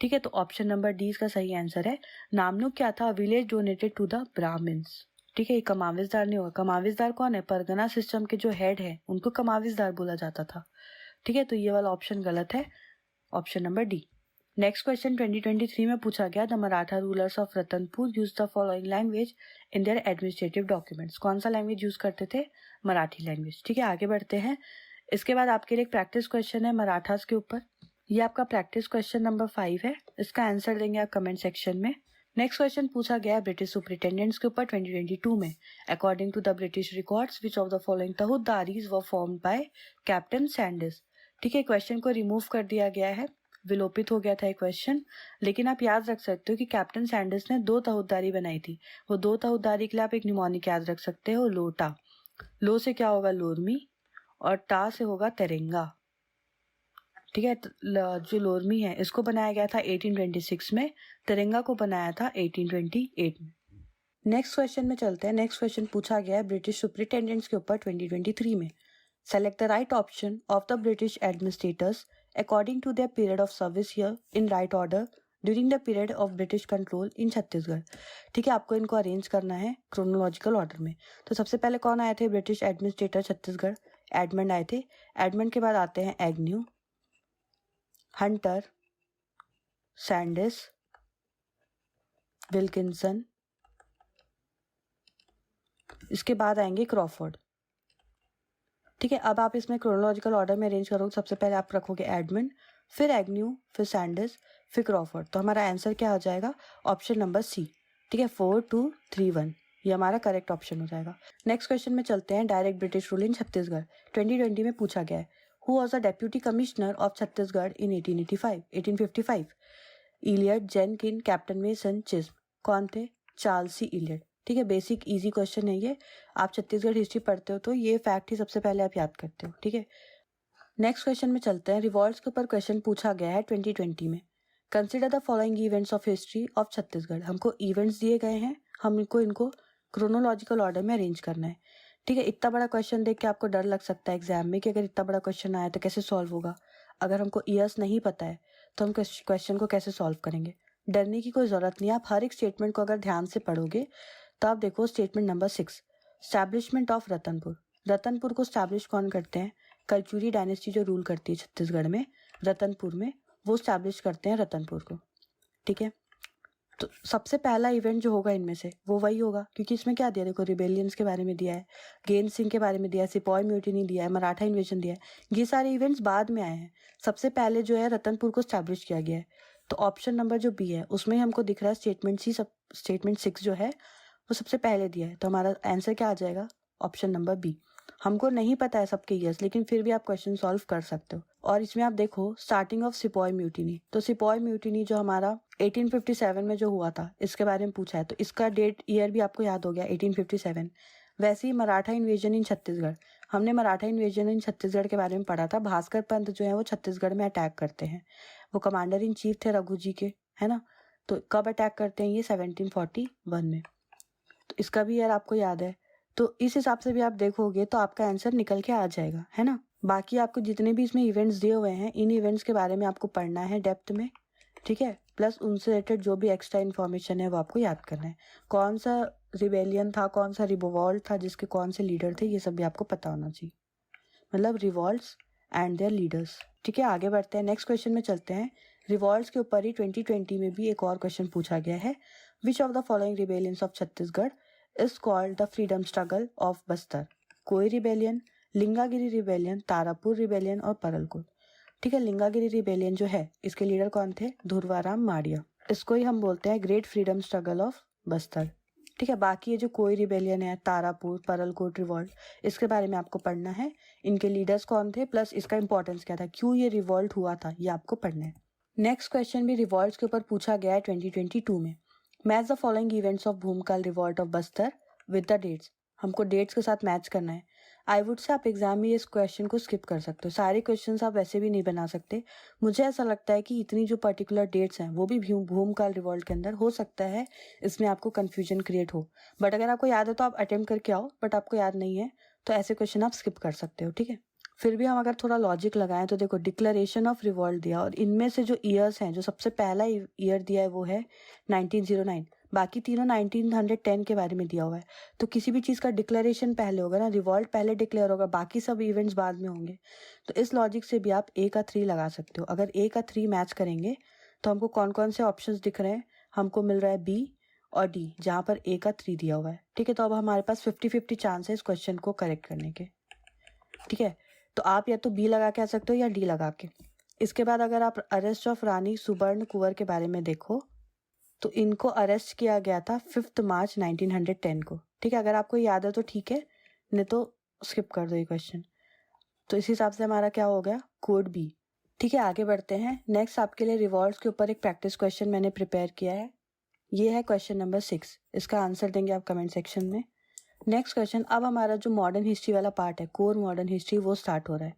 ठीक है, तो option number D इसका सही answer है. नामनुक क्या था? Village donated to the Brahmins. ठीक है, ये कमाविसदार नहीं होगा. कमाविसदार कौन है? परगना सिस्टम के जो हेड है उनको कमाविसदार बोला जाता था. ठीक है, तो ये वाला ऑप्शन गलत है, option number D. Next question 2023 में पूछा गया, the Maratha rulers of Ratanpur use the following language in their administrative documents. कौन सा लैंग्वेज यूज करते थे? मराठी लैंग्वेज. ठीक है, आगे बढ़ते हैं. इसके बाद आपके लिए एक प्रैक्टिस क्वेश्चन है मराठास के ऊपर. ये आपका प्रैक्टिस क्वेश्चन नंबर 5 है. इसका आंसर देंगे आप कमेंट सेक्शन में. नेक्स्ट क्वेश्चन पूछा गया है ब्रिटिश सुपरिटेंडेंट्स के ऊपर 2022 में. According to the British records which of the following tahutdaris were formed by captain Sandys. ठीक है, क्वेश्चन को रिमूव कर दिया गया है, विलोपित हो गया था ये क्वेश्चन, लेकिन आप याद रख सकते हो कि कैप्टन सैंडिस ने 2 तहुदारी बनाई थी. वो 2 तहुदारी के लिए आप एक निमोनिक याद रख सकते हो, लोटा. लो से क्या होगा? लोरमी, और टा से होगा तेरेंगा. ठीक है, जो लोरमी है इसको बनाया गया था 1826 में, तिरंगा को बनाया था 1828 में. नेक्स्ट क्वेश्चन में चलते हैं. नेक्स्ट क्वेश्चन पूछा गया है ब्रिटिश सुपरिटेंडेंट्स के ऊपर 2023 में. Select the right option of the British administrators according to their period of service here in right order during the period of British control in Chhattisgarh. ठीक है, आपको इनको अरेंज करना है क्रोनोलॉजिकल ऑर्डर में. तो सबसे पहले कौन आए थे ब्रिटिश एडमिनिस्ट्रेटर छत्तीसगढ़? एडमंड आए थे. एडमंड के बाद आते हैं एग्न्यू, हंटर, सैंडिस, विल्किंसन. इसके बाद आएंगे क्रॉफोर्ड. ठीक है, अब आप इसमें क्रोनोलॉजिकल ऑर्डर में अरेंज करोगे. सबसे पहले आप रखोगे एडमंड, फिर एग्न्यू, फिर सैंडिस, फिर क्रॉफोर्ड. तो हमारा आंसर क्या हो जाएगा? Option number C. ठीक है, 4 2 3 1 ये हमारा करेक्ट ऑप्शन हो जाएगा. नेक्स्ट क्वेश्चन में चलते हैं. Direct British rule in Chhattisgarh 2020 में पूछा गया है. Who was the deputy commissioner of Chhattisgarh in 1855? Elliot, Jenkin, captain Mason, Chisholm. कौन थे? Charles C Elliot. ठीक है, बेसिक इजी क्वेश्चन है ये. आप छत्तीसगढ़ हिस्ट्री पढ़ते हो तो ये फैक्ट ही सबसे पहले आप याद करते हो. ठीक है, नेक्स्ट क्वेश्चन में चलते हैं. रिवॉल्ट्स के ऊपर क्वेश्चन पूछा गया है 2020 में. Consider the following events of history of Chhattisgarh. हमको इवेंट्स दिए गए हैं, हमको इनको क्रोनोलॉजिकल ऑर्डर में अरेंज करना है. ठीक है, इतना बड़ा क्वेश्चन देख के आपको डर लग सकता है एग्जाम में कि अगर इतना बड़ा क्वेश्चन आया तो कैसे सॉल्व होगा. अगर हमको ईयर्स नहीं पता है तो हम क्वेश्चन को कैसे सॉल्व करेंगे. डरने की कोई ज़रूरत नहीं. आप हर एक स्टेटमेंट को अगर ध्यान से पढ़ोगे तो आप देखो statement number 6, establishment of Ratanpur. Ratanpur को स्टैब्लिश कौन करते हैं? कलचुरी डायनेस्टी जो रूल करती है छत्तीसगढ़ में, रतनपुर में, वो स्टैब्लिश करते हैं रतनपुर को. ठीक है, तो सबसे पहला इवेंट जो होगा इनमें से वो वही होगा, क्योंकि इसमें क्या दिया? देखो, रिबेलियंस के बारे में दिया है, गेंद सिंह के बारे में दिया है, सिपॉय म्यूटिनी दिया है, मराठा इन्वेजन दिया है. ये सारे इवेंट्स बाद में आए हैं. सबसे पहले जो है रतनपुर को स्टैब्लिश किया गया है. तो ऑप्शन नंबर जो बी है उसमें हमको दिख रहा है स्टेटमेंट 6 जो है वो सबसे पहले दिया है. तो हमारा आंसर क्या आ जाएगा? Option number B. हमको नहीं पता है सबके ईयर्स, लेकिन फिर भी आप क्वेश्चन सॉल्व कर सकते हो. और इसमें आप देखो स्टार्टिंग ऑफ सिपॉय म्यूटिनी. तो सिपॉय म्यूटिनी जो हमारा 1857 में जो हुआ था इसके बारे में पूछा है, तो इसका डेट ईयर भी आपको याद हो गया 1857. वैसे ही मराठा इन्वेजन इन छत्तीसगढ़, हमने मराठा इन्वेजन इन छत्तीसगढ़ के बारे में पढ़ा था. भास्कर पंत जो है वो छत्तीसगढ़ में अटैक करते हैं. वो कमांडर इन चीफ थे रघु जी के, है ना. तो कब अटैक करते हैं? ये 1741 में. तो इसका भी ईयर आपको याद है. तो इस हिसाब से भी आप देखोगे तो आपका आंसर निकल के आ जाएगा, है ना. बाकी आपको जितने भी इसमें इवेंट्स दिए हुए हैं इन इवेंट्स के बारे में आपको पढ़ना है डेप्थ में. ठीक है, प्लस उनसे रिलेटेड जो भी एक्स्ट्रा इन्फॉर्मेशन है वो आपको याद करना है. कौन सा रिबेलियन था, कौन सा रिवॉल्ट था, जिसके कौन से लीडर थे, ये सब भी आपको पता होना चाहिए. मतलब रिवॉल्ट्स एंड देयर लीडर्स. ठीक है, आगे बढ़ते हैं. नेक्स्ट क्वेश्चन में चलते हैं. रिवॉल्ट्स के ऊपर ही 2020 में भी एक और क्वेश्चन पूछा गया है. Which of the following rebellions of Chhattisgarh is called the freedom struggle of Bastar? Koi rebellion, Lingagiri rebellion, Tarapur rebellion और परलकोट. ठीक है, लिंगागिरी रिबेलियन जो है इसके लीडर कौन थे? धुर्वाराम माड़िया. इसको ही हम बोलते हैं great freedom struggle of Bastar. ठीक है, बाकी ये जो कोई रिबेलियन है, तारापुर, परलकोट रिवॉल्ट, इसके बारे में आपको पढ़ना है. इनके लीडर्स कौन थे, प्लस इसका इंपॉर्टेंस क्या था, क्यों ये रिवॉल्ट हुआ था, ये आपको पढ़ना है. नेक्स्ट क्वेश्चन भी रिवॉल्ट्स के ऊपर पूछा गया है 2022 में. Match the following events of Bhumkal revolt of Bastar with the dates. हमको डेट्स के साथ मैच करना है. आई वुड से आप एग्जाम में इस क्वेश्चन को स्किप कर सकते हो. सारे क्वेश्चंस आप वैसे भी नहीं बना सकते. मुझे ऐसा लगता है कि इतनी जो पर्टिकुलर डेट्स हैं वो भी भूमकाल रिवॉल्ट के अंदर हो सकता है इसमें आपको कन्फ्यूजन क्रिएट हो. बट अगर आपको याद है तो आप अटेम्प्ट करके आओ. बट आपको याद नहीं है तो ऐसे क्वेश्चन आप स्किप कर सकते हो, ठीक है। फिर भी हम अगर थोड़ा लॉजिक लगाएं तो देखो डिक्लेरेशन ऑफ रिवॉल्ट दिया और इनमें से जो ईयर्स हैं, जो सबसे पहला ईयर दिया है वो है 1909, बाकी तीनों 1910 के बारे में दिया हुआ है। तो किसी भी चीज़ का डिक्लेरेशन पहले होगा ना, रिवॉल्ट पहले डिक्लेयर होगा, बाकी सब इवेंट्स बाद में होंगे। तो इस लॉजिक से भी आप ए का 3 लगा सकते हो। अगर ए का 3 मैच करेंगे तो हमको कौन कौन से ऑप्शंस दिख रहे हैं, हमको मिल रहा है बी और डी, जहाँ पर ए का 3 दिया हुआ है, ठीक है। तो अब हमारे पास 50-50 चांस है इस क्वेश्चन को करेक्ट करने के, ठीक है। तो आप या तो बी लगा के आ सकते हो या डी लगा के। इसके बाद अगर आप अरेस्ट ऑफ रानी सुबर्ण कुंवर के बारे में देखो तो इनको अरेस्ट किया गया था 5 मार्च 1910 को, ठीक है। अगर आपको याद है तो ठीक है, नहीं तो स्किप कर दो ये क्वेश्चन। तो इस हिसाब से हमारा क्या हो गया, कोड बी, ठीक है। आगे बढ़ते हैं। नेक्स्ट आपके लिए रिवॉल्ट्स के ऊपर एक प्रैक्टिस क्वेश्चन मैंने प्रिपेयर किया है। ये है क्वेश्चन नंबर 6। इसका आंसर देंगे आप कमेंट सेक्शन में। नेक्स्ट क्वेश्चन, अब हमारा जो मॉडर्न हिस्ट्री वाला पार्ट है, कोर मॉडर्न हिस्ट्री, वो स्टार्ट हो रहा है,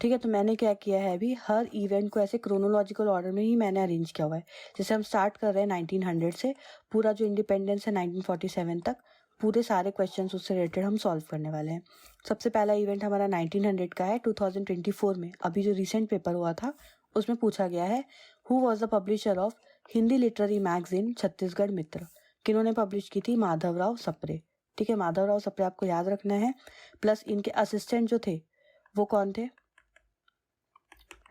ठीक है। तो मैंने क्या किया है, अभी हर इवेंट को ऐसे क्रोनोलॉजिकल ऑर्डर में ही मैंने अरेंज किया हुआ है। जैसे हम स्टार्ट कर रहे हैं 1900 से, पूरा जो इंडिपेंडेंस है 1947 तक, पूरे सारे क्वेश्चन उससे रिलेटेड हम सॉल्व करने वाले हैं। सबसे पहला इवेंट हमारा 1900 का है, 2024 में अभी जो रिसेंट पेपर हुआ था उसमें पूछा गया है, who was the publisher of Hindi literary magazine Chhattisgarh Mitra. किन्होंने पब्लिश की थी, माधवराव सप्रे, ठीक है। माधवराव सप्रे आपको याद रखना है। प्लस इनके असिस्टेंट जो थे वो कौन थे,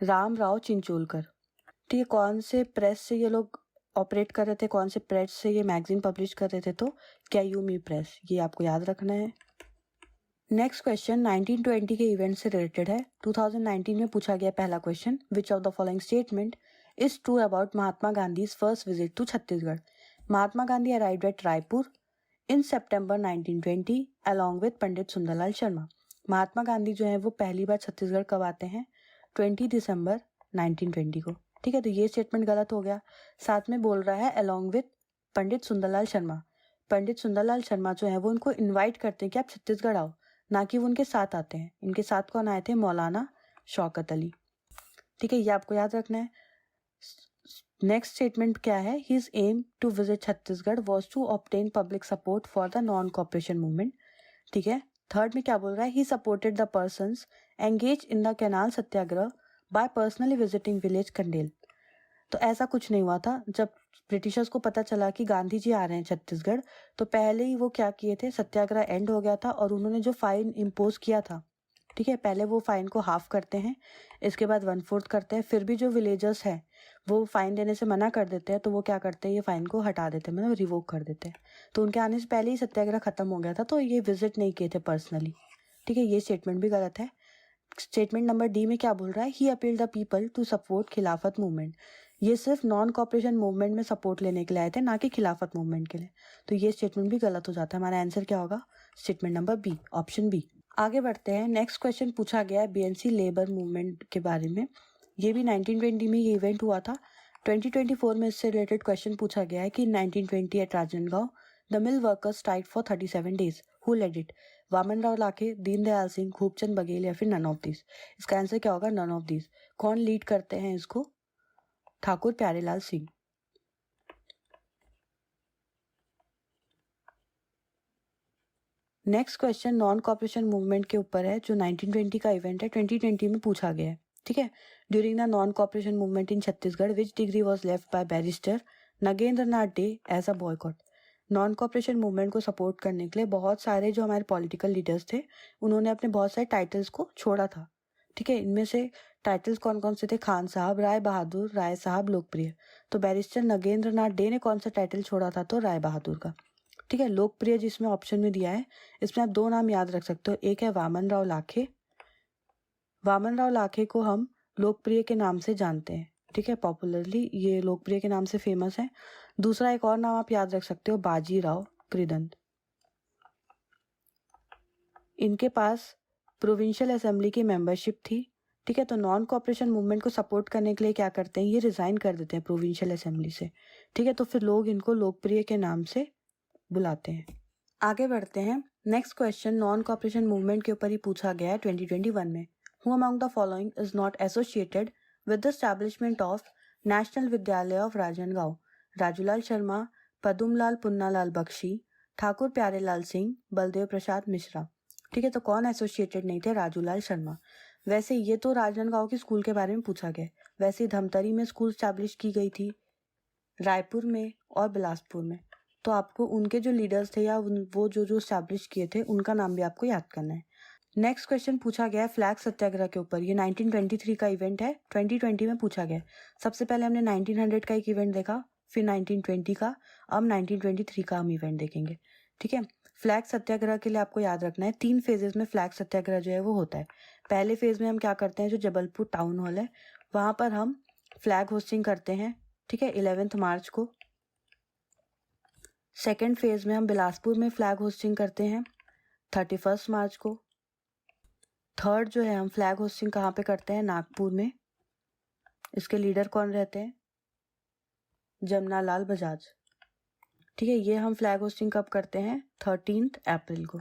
रामराव चिंचोलकर, ठीक है। कौन से प्रेस से ये लोग ऑपरेट कर रहे थे, कौन से प्रेस से ये मैगजीन पब्लिश कर रहे थे, तो क्यूमी प्रेस, ये आपको याद रखना है। नेक्स्ट क्वेश्चन 1920 के इवेंट से रिलेटेड है। 2019 में पूछा गया पहला question, which of the following statement is true about Mahatma Gandhi first visit to Chhattisgarh. Mahatma Gandhi arrived at Raipur in September 1920 along with Pandit Sundarlal Sharma. Mahatma Gandhi जो है वो पहली बार छत्तीसगढ़ कब आते हैं, 20 दिसंबर 1920 को, ठीक है। तो ये स्टेटमेंट गलत हो गया। साथ में बोल रहा है अलॉन्ग विद पंडित सुंदरलाल शर्मा। पंडित सुंदरलाल शर्मा जो है वो उनको इन्वाइट करते हैं कि आप छत्तीसगढ़ आओ, ना कि वो उनके साथ आते हैं। इनके साथ कौन आए थे, मौलाना शौकत अली, ठीक है। ये आपको याद रखना है। नेक्स्ट स्टेटमेंट क्या है, his aim to visit Chhattisgarh was to obtain public support for the non cooperation movement, ठीक है। थर्ड में क्या बोल रहा है, he supported the persons engage in the canal Satyagraha by personally visiting village Kandel. तो ऐसा कुछ नहीं हुआ था। जब ब्रिटिशर्स को पता चला कि गांधी जी आ रहे हैं छत्तीसगढ़, तो पहले ही वो क्या किए थे, सत्याग्रह एंड हो गया था और उन्होंने जो फाइन इम्पोज किया था, ठीक है, पहले वो फाइन को हाफ करते हैं, इसके बाद 1/4 करते हैं। फिर भी जो विलेजर्स हैं वो फाइन देने से मना कर देते हैं, तो वो क्या करते हैं, ये फाइन को हटा देते हैं, मतलब रिवोक कर देते हैं। तो उनके आने से पहले ही सत्याग्रह खत्म हो गया था, तो ये विजिट नहीं किए थे पर्सनली, ठीक है। ये स्टेटमेंट भी गलत है। स्टेटमेंट नंबर डी में क्या बोल रहा है, he appeal the people to support Khilafat movement. ये सिर्फ नॉन कॉपरेशन मूवमेंट में सपोर्ट लेने के लिए आए थे, ना कि खिलाफत मूवमेंट के लिए। तो ये स्टेटमेंट भी गलत हो जाता है। हमारा आंसर क्या होगा, statement number B, option B. आगे बढ़ते हैं। नेक्स्ट क्वेश्चन पूछा गया है बीएनसी लेबर मूवमेंट के बारे में। ये भी 1920 में ये इवेंट हुआ था। 2024 में इससे रिलेटेड क्वेश्चन पूछा गया है कि 1920 at Rajnandgaon the mill workers strike for 37 days, who led it, Waman Rao Lakhe, Deendayal Singh, Khubchand Baghel या फिर नन ऑफ दिस। इसका आंसर क्या होगा, नन ऑफ दिस। कौन लीड करते हैं इसको, Thakur Pyarelal Singh. Next question non cooperation movement के ऊपर है, जो 1920 का इवेंट है, 2020 में पूछा गया है, ठीक है। During the non cooperation movement in Chhattisgarh which degree was left by barrister Nagendra Nath De as a boycott. Non cooperation movement को सपोर्ट करने के लिए बहुत सारे जो हमारे पॉलिटिकल लीडर्स थे, उन्होंने अपने बहुत सारे टाइटल्स को छोड़ा था, ठीक है। इनमें से टाइटल्स कौन कौन से थे, खान साहब, राय बहादुर, राय साहब, लोकप्रिय। तो बैरिस्टर नगेंद्र नाथ डे ने कौन सा टाइटल छोड़ा था, तो राय बहादुर का, ठीक है। लोकप्रिय जिसमें ऑप्शन में दिया है, इसमें आप 2 नाम याद रख सकते हो। एक है वामन राव लाखे, वामन राव लाखे को हम लोकप्रिय के नाम से जानते हैं, ठीक है, पॉपुलरली ये लोकप्रिय के नाम से फेमस है। दूसरा एक और नाम आप याद रख सकते हो, बाजीराव कृदंत। इनके पास प्रोविंशियल असेंबली की मेंबरशिप थी, ठीक है। तो नॉन कॉपरेशन मूवमेंट को सपोर्ट करने के लिए क्या करते हैं, ये रिजाइन कर देते हैं प्रोविंशियल असेंबली से, ठीक है। तो फिर लोग इनको लोकप्रिय के नाम से बुलाते हैं। आगे बढ़ते हैं। Next question non cooperation movement के ऊपर ही पूछा गया है 2021 में। Who among the following is not associated with the establishment of national विद्यालय ऑफ राजनांदगांव, राजूलाल शर्मा, पदुमलाल पुन्नालाल बख्शी, ठाकुर प्यारेलाल सिंह, बलदेव प्रसाद मिश्रा। ठीक है, तो कौन एसोसिएटेड नहीं थे? राजूलाल शर्मा। वैसे ये तो राजनांदगांव के स्कूल के बारे में पूछा गया। वैसे धमतरी में स्कूल स्टैब्लिश की गई थी, रायपुर में और बिलासपुर में। तो आपको उनके जो लीडर्स थे या वो जो स्टैब्लिश किए थे उनका नाम भी आपको याद करना है। नेक्स्ट क्वेश्चन पूछा गया है फ्लैग सत्याग्रह के ऊपर। ये 1923 का इवेंट है, 2020 में पूछा गया है। सबसे पहले हमने 1900 का एक इवेंट देखा, फिर 1920 का, अब 1923 का हम इवेंट देखेंगे। ठीक है, फ्लैग सत्याग्रह के लिए आपको याद रखना है 3 फेजेस में फ्लैग सत्याग्रह जो है वो होता है। पहले फेज में हम क्या करते हैं, जो जबलपुर टाउन हॉल है वहां पर हम फ्लैग होस्टिंग करते हैं। ठीक है, 11 मार्च को। सेकेंड फेज में हम बिलासपुर में फ्लैग होस्टिंग करते हैं 31 मार्च को। थर्ड जो है हम फ्लैग होस्टिंग कहाँ पे करते हैं, नागपुर में। इसके लीडर कौन रहते हैं, जमनालाल बजाज। ठीक है, ये हम फ्लैग होस्टिंग कब करते हैं, 13 अप्रैल को।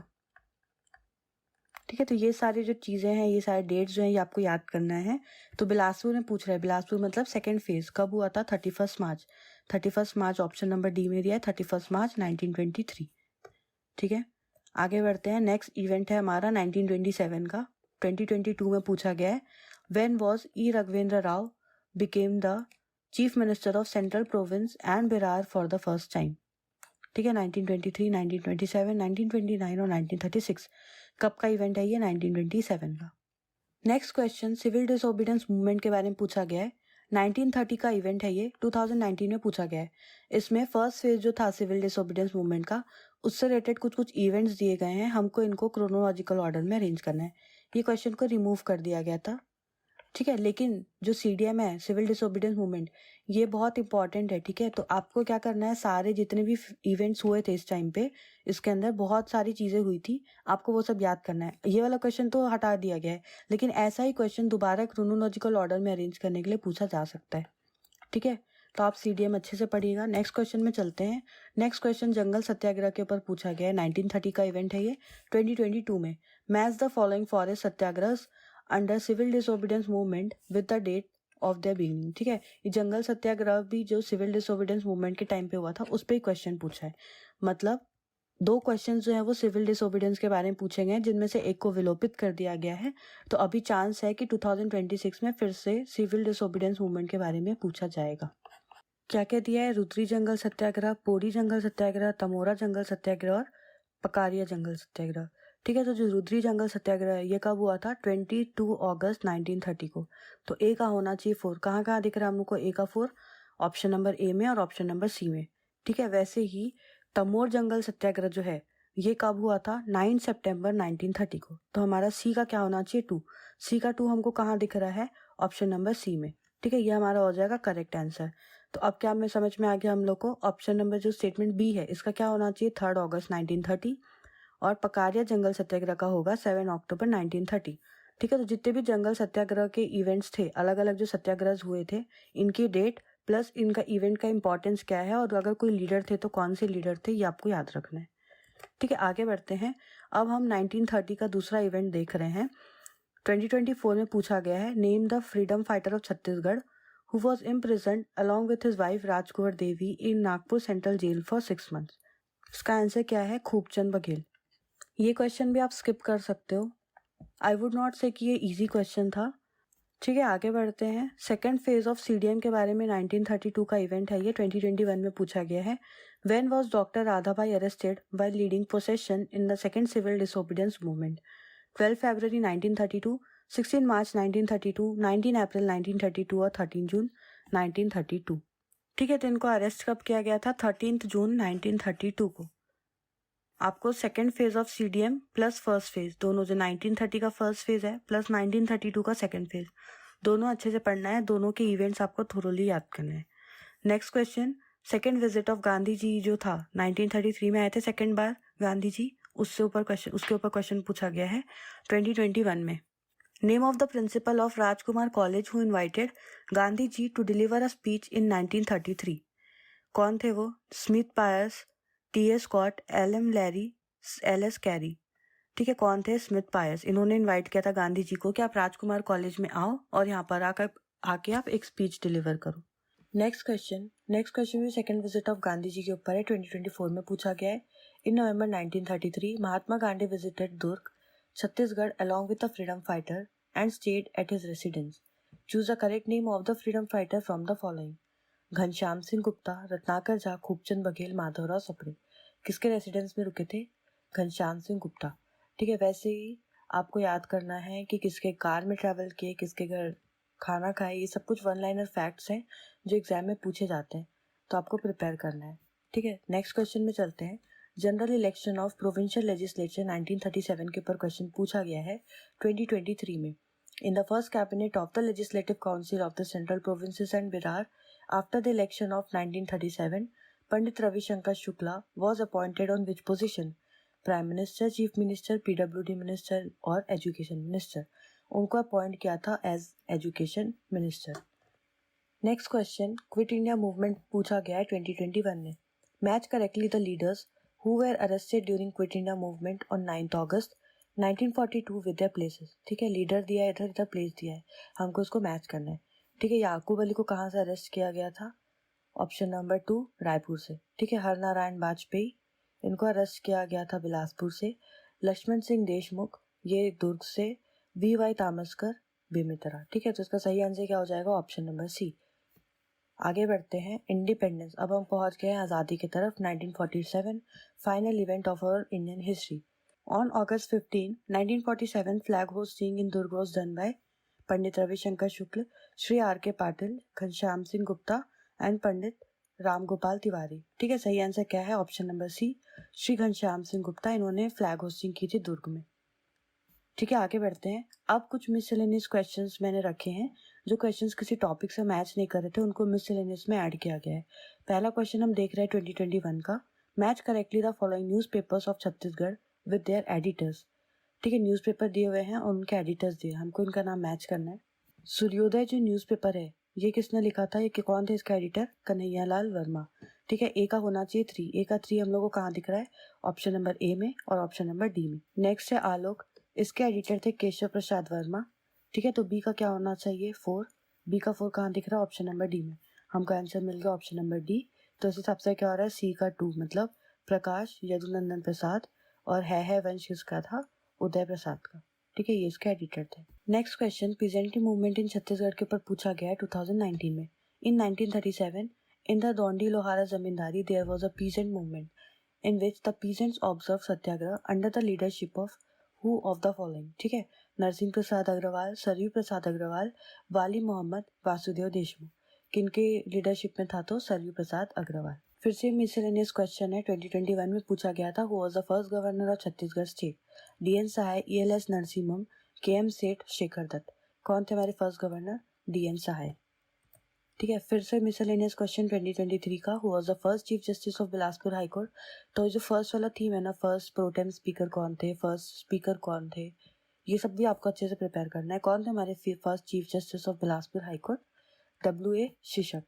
ठीक है, तो ये सारी जो चीज़ें हैं, ये सारे डेट्स जो हैं, ये आपको याद करना है। तो बिलासपुर में पूछ रहा है, बिलासपुर मतलब सेकेंड फेज कब हुआ था, 31 मार्च। 31 मार्च ऑप्शन नंबर डी में दिया है, 31 मार्च 1923। ठीक है, आगे बढ़ते हैं। नेक्स्ट इवेंट है हमारा 1927 का। 2022 में पूछा गया है, when was E Raghavendra Rao became the chief minister of central province and बिरार फॉर द फर्स्ट टाइम। ठीक है, 1923, 1927, 1929 और 1936 कब का इवेंट है ये, 1927 का। Next question civil disobedience movement के बारे में पूछा गया है। 1930 का इवेंट है ये, 2019 में पूछा गया है। इसमें फर्स्ट फेज जो था सिविल डिसोबीडियंस मूवमेंट का, उससे रिलेटेड कुछ इवेंट्स दिए गए हैं, हमको इनको क्रोनोलॉजिकल ऑर्डर में अरेंज करना है। ये क्वेश्चन को रिमूव कर दिया गया था। ठीक है, लेकिन जो CDM है, सिविल डिसोबीडियंस मूवमेंट, ये बहुत इंपॉर्टेंट है। ठीक है, तो आपको क्या करना है, सारे जितने भी इवेंट्स हुए थे इस टाइम पे, इसके अंदर बहुत सारी चीजें हुई थी, आपको वो सब याद करना है। ये वाला क्वेश्चन तो हटा दिया गया है, लेकिन ऐसा ही क्वेश्चन दोबारा क्रोनोलॉजिकल ऑर्डर में अरेंज करने के लिए पूछा जा सकता है। ठीक है, तो आप CDM अच्छे से पढ़िएगा। नेक्स्ट क्वेश्चन में चलते हैं। नेक्स्ट क्वेश्चन जंगल सत्याग्रह के ऊपर पूछा गया है। 1930 का इवेंट है ये, 2022 में। Match the following forest Satyagraha under civil disobedience movement with the date of the beginning. ठीक है, ये जंगल सत्याग्रह भी जो सिविल डिसोबीडियंस मूवमेंट के टाइम पे हुआ था, उस पर ही क्वेश्चन पूछा है। मतलब 2 क्वेश्चन जो है वो सिविल डिसोबीडियंस के बारे में पूछे गए हैं, जिनमें से एक को विलोपित कर दिया गया है। तो अभी चांस है कि 2026 में फिर से सिविल डिसोबीडियंस मूवमेंट के बारे में पूछा जाएगा। क्या क्या दिया है, रुद्री जंगल सत्याग्रह, पोड़ी जंगल सत्याग्रह, तमोरा जंगल सत्याग्रह और पकारिया जंगल सत्याग्रह। ठीक है, तो जो रुद्री जंगल सत्याग्रह है ये कब हुआ था, 22 अगस्त 1930 को। तो ए का होना चाहिए 4। कहाँ कहाँ दिख रहा है हम लोग को ए का 4, ऑप्शन नंबर ए में और ऑप्शन नंबर सी में। ठीक है, वैसे ही तमोर जंगल सत्याग्रह जो है ये कब हुआ था, 9 सितंबर 1930 को। तो हमारा सी का क्या होना चाहिए, 2। सी का 2 हमको कहाँ दिख रहा है, ऑप्शन नंबर सी में। ठीक है, ये हमारा हो जाएगा करेक्ट आंसर। तो अब क्या हमें समझ में आ गया हम लोग को, ऑप्शन नंबर जो स्टेटमेंट बी है इसका क्या होना चाहिए, 3 अगस्त 1930, और पकारिया जंगल सत्याग्रह का होगा 7 अक्टूबर 1930। ठीक है, तो जितने भी जंगल सत्याग्रह के इवेंट्स थे, अलग अलग जो सत्याग्रह हुए थे, इनकी डेट प्लस इनका इवेंट का इंपॉर्टेंस क्या है, और अगर कोई लीडर थे तो कौन से लीडर थे, ये आपको याद रखना है। ठीक है, आगे बढ़ते हैं। अब हम 1930 का दूसरा इवेंट देख रहे हैं। 2024 में पूछा गया है, name the freedom fighter of Chhattisgarh who was imprisoned along with his wife Rajkunwar Devi in Nagpur central jail for 6 months। इसका आंसर क्या है, खूबचंद बघेल। ये क्वेश्चन भी आप स्किप कर सकते हो, आई वुड नॉट से कि ये इजी क्वेश्चन था। ठीक है, आगे बढ़ते हैं। सेकेंड फेज ऑफ CDM के बारे में 1932 का इवेंट है ये, 2021 में पूछा गया है। When was doctor Radhabai arrested by leading procession in the second civil disobedience movement, 12 फरवरी 1932, 16 मार्च 1932, 19 अप्रैल 1932 और 13 जून 1932। ठीक है, तो इनको अरेस्ट कब किया गया था, 13 जून 1932 को। आपको second phase of CDM plus first phase दोनों, जो 1930 का फर्स्ट फेज है प्लस 1932 का सेकेंड फेज, दोनों अच्छे से पढ़ना है। दोनों के इवेंट्स आपको थोरोली याद करना है। Next question, second visit of Gandhi ji जो था 1933 में आए थे सेकेंड बार गांधी जी, उसके ऊपर क्वेश्चन पूछा गया है 2021 में। Name of the principal of Rajkumar college who invited Gandhi ji to deliver a speech in 1933। कौन थे वो, Smith Piers, TS Scott, LM Larry, LS Carey. ठीक है, कौन थे, स्मिथ पायर्स। इन्होंने इनवाइट किया था गांधी जी को कि आप राजकुमार कॉलेज में आओ और यहाँ पर आके आप एक स्पीच डिलीवर करो। नेक्स्ट क्वेश्चन भी second visit of Gandhi ji के ऊपर है, 2024 में पूछा गया है। In November 1933 Mahatma Gandhi visited Durg Chhattisgarh along with the freedom fighter and stayed at his residence. Choose the correct name of the freedom fighter from the following. Ghanshyam Singh Gupta, Ratnakar Jha, Khubchand Baghel, Madhavrao Sapre. किसके रेसिडेंस में रुके थे? घनश्याम सिंह गुप्ता. ठीक है, वैसे ही आपको याद करना है कि किसके कार में ट्रैवल किए, किसके घर खाना खाए. ये सब कुछ वन लाइनर फैक्ट्स हैं जो एग्जाम में पूछे जाते हैं, तो आपको प्रिपेयर करना है. ठीक है, नेक्स्ट क्वेश्चन में चलते हैं. General election of provincial legislature 1937 के ऊपर क्वेश्चन पूछा गया है 2023 में. In the first cabinet of the legislative council of the central provinces and Bihar after the election of 1937, Pandit Ravishankar Shukla was appointed on which position? Prime minister, chief minister, PWD minister और education minister. उनको appoint किया था as education minister. Next question, quit India movement पूछा गया है 2021 में. Match correctly the leaders who were arrested during Quit India movement on 9th August 1942 with their places. ठीक है, लीडर दिया है, इधर इधर प्लेस दिया है, हमको इसको मैच करना है. ठीक है, याकूब अली को कहाँ से अरेस्ट किया गया था? ऑप्शन नंबर 2, रायपुर से. ठीक है, हरनारायण वाजपेयी, इनको अरेस्ट किया गया था बिलासपुर से. लक्ष्मण सिंह देशमुख, ये दुर्ग से. VY तामस्कर, बेमेतरा. ठीक है, तो इसका सही आंसर क्या हो जाएगा? Option number C. आगे बढ़ते हैं. इंडिपेंडेंस, अब हम पहुंच गए हैं आज़ादी की तरफ. 1947, final event of our Indian history. On August 15, 1947, flag hoisting in Durg was done by Pandit Ravishankar Shukla, Shri R.K. Patil, Ghanshyam Singh Gupta and Pandit Ram Gopal Tiwari. ठीक है, सही आंसर क्या है? Option number C, Shri Ghanshyam Singh Gupta. इन्होंने फ्लैग होस्टिंग की थी दुर्ग में. ठीक है, आगे बढ़ते हैं. अब कुछ मिसलेनियस क्वेश्चंस मैंने रखे हैं. जो क्वेश्चंस किसी टॉपिक से मैच नहीं कर रहे थे, उनको मिसलेनियस में ऐड किया गया है. पहला क्वेश्चन हम देख रहे हैं 2021 का. Match correctly the following newspapers of Chhattisgarh with their editors. ठीक है, न्यूज़पेपर दिए हुए हैं और उनके एडिटर्स दिए, हमको इनका नाम मैच करना है. सूर्योदय जो न्यूज़पेपर है, ये किसने लिखा था? ये कौन थे इसका एडिटर? कन्हैयालाल वर्मा. ठीक है, ए का होना चाहिए 3. ए का 3 हम लोग को कहाँ दिख रहा है? ऑप्शन नंबर ए में और ऑप्शन नंबर डी में. नेक्स्ट है आलोक, इसके एडिटर थे केशव प्रसाद वर्मा. ठीक है, तो बी का क्या होना चाहिए? 4. बी का 4 कहाँ दिख रहा है? ऑप्शन नंबर डी में. हमको आंसर मिल गया ऑप्शन नंबर डी. तो इस हिसाब से क्या हो रहा है? सी का 2 मतलब प्रकाश यदुनंदन प्रसाद, और है वंश किसका था? उदय प्रसाद का. ठीक है, ये इसके एडिटर थे. Next question, peasantry movement in Chhattisgarh के ऊपर पूछा गया है 2019 में. In 1937, in the Dondi Lohara zamindari there was a peasant movement in which the peasants observe satyagraha under the leadership of who of the following. ठीक है, नरसिंह प्रसाद अग्रवाल, सरयू प्रसाद अग्रवाल, वाली मोहम्मद, वासुदेव देशमुख. किनके लीडरशिप में था? तो सरयू प्रसाद अग्रवाल. फिर से मिसलेनियस क्वेश्चन है. 2021 में पूछा गया था, who was the first governor of Chhattisgarh state? DN Sahay, ELS Narasimham, KM सेठ, शेखर दत्त. कौन थे हमारे फर्स्ट गवर्नर? DN सहाय. ठीक है, फिर से मिसलेनियस क्वेश्चन 2023 का, who was the first chief justice of Bilaspur high court? तो जो फर्स्ट वाला थीम है ना, फर्स्ट प्रोटेम स्पीकर कौन थे, फर्स्ट स्पीकर कौन थे, ये सब भी आपको अच्छे से प्रिपेयर करना है. कौन थे हमारे first chief justice of Bilaspur high court? WA शिशक.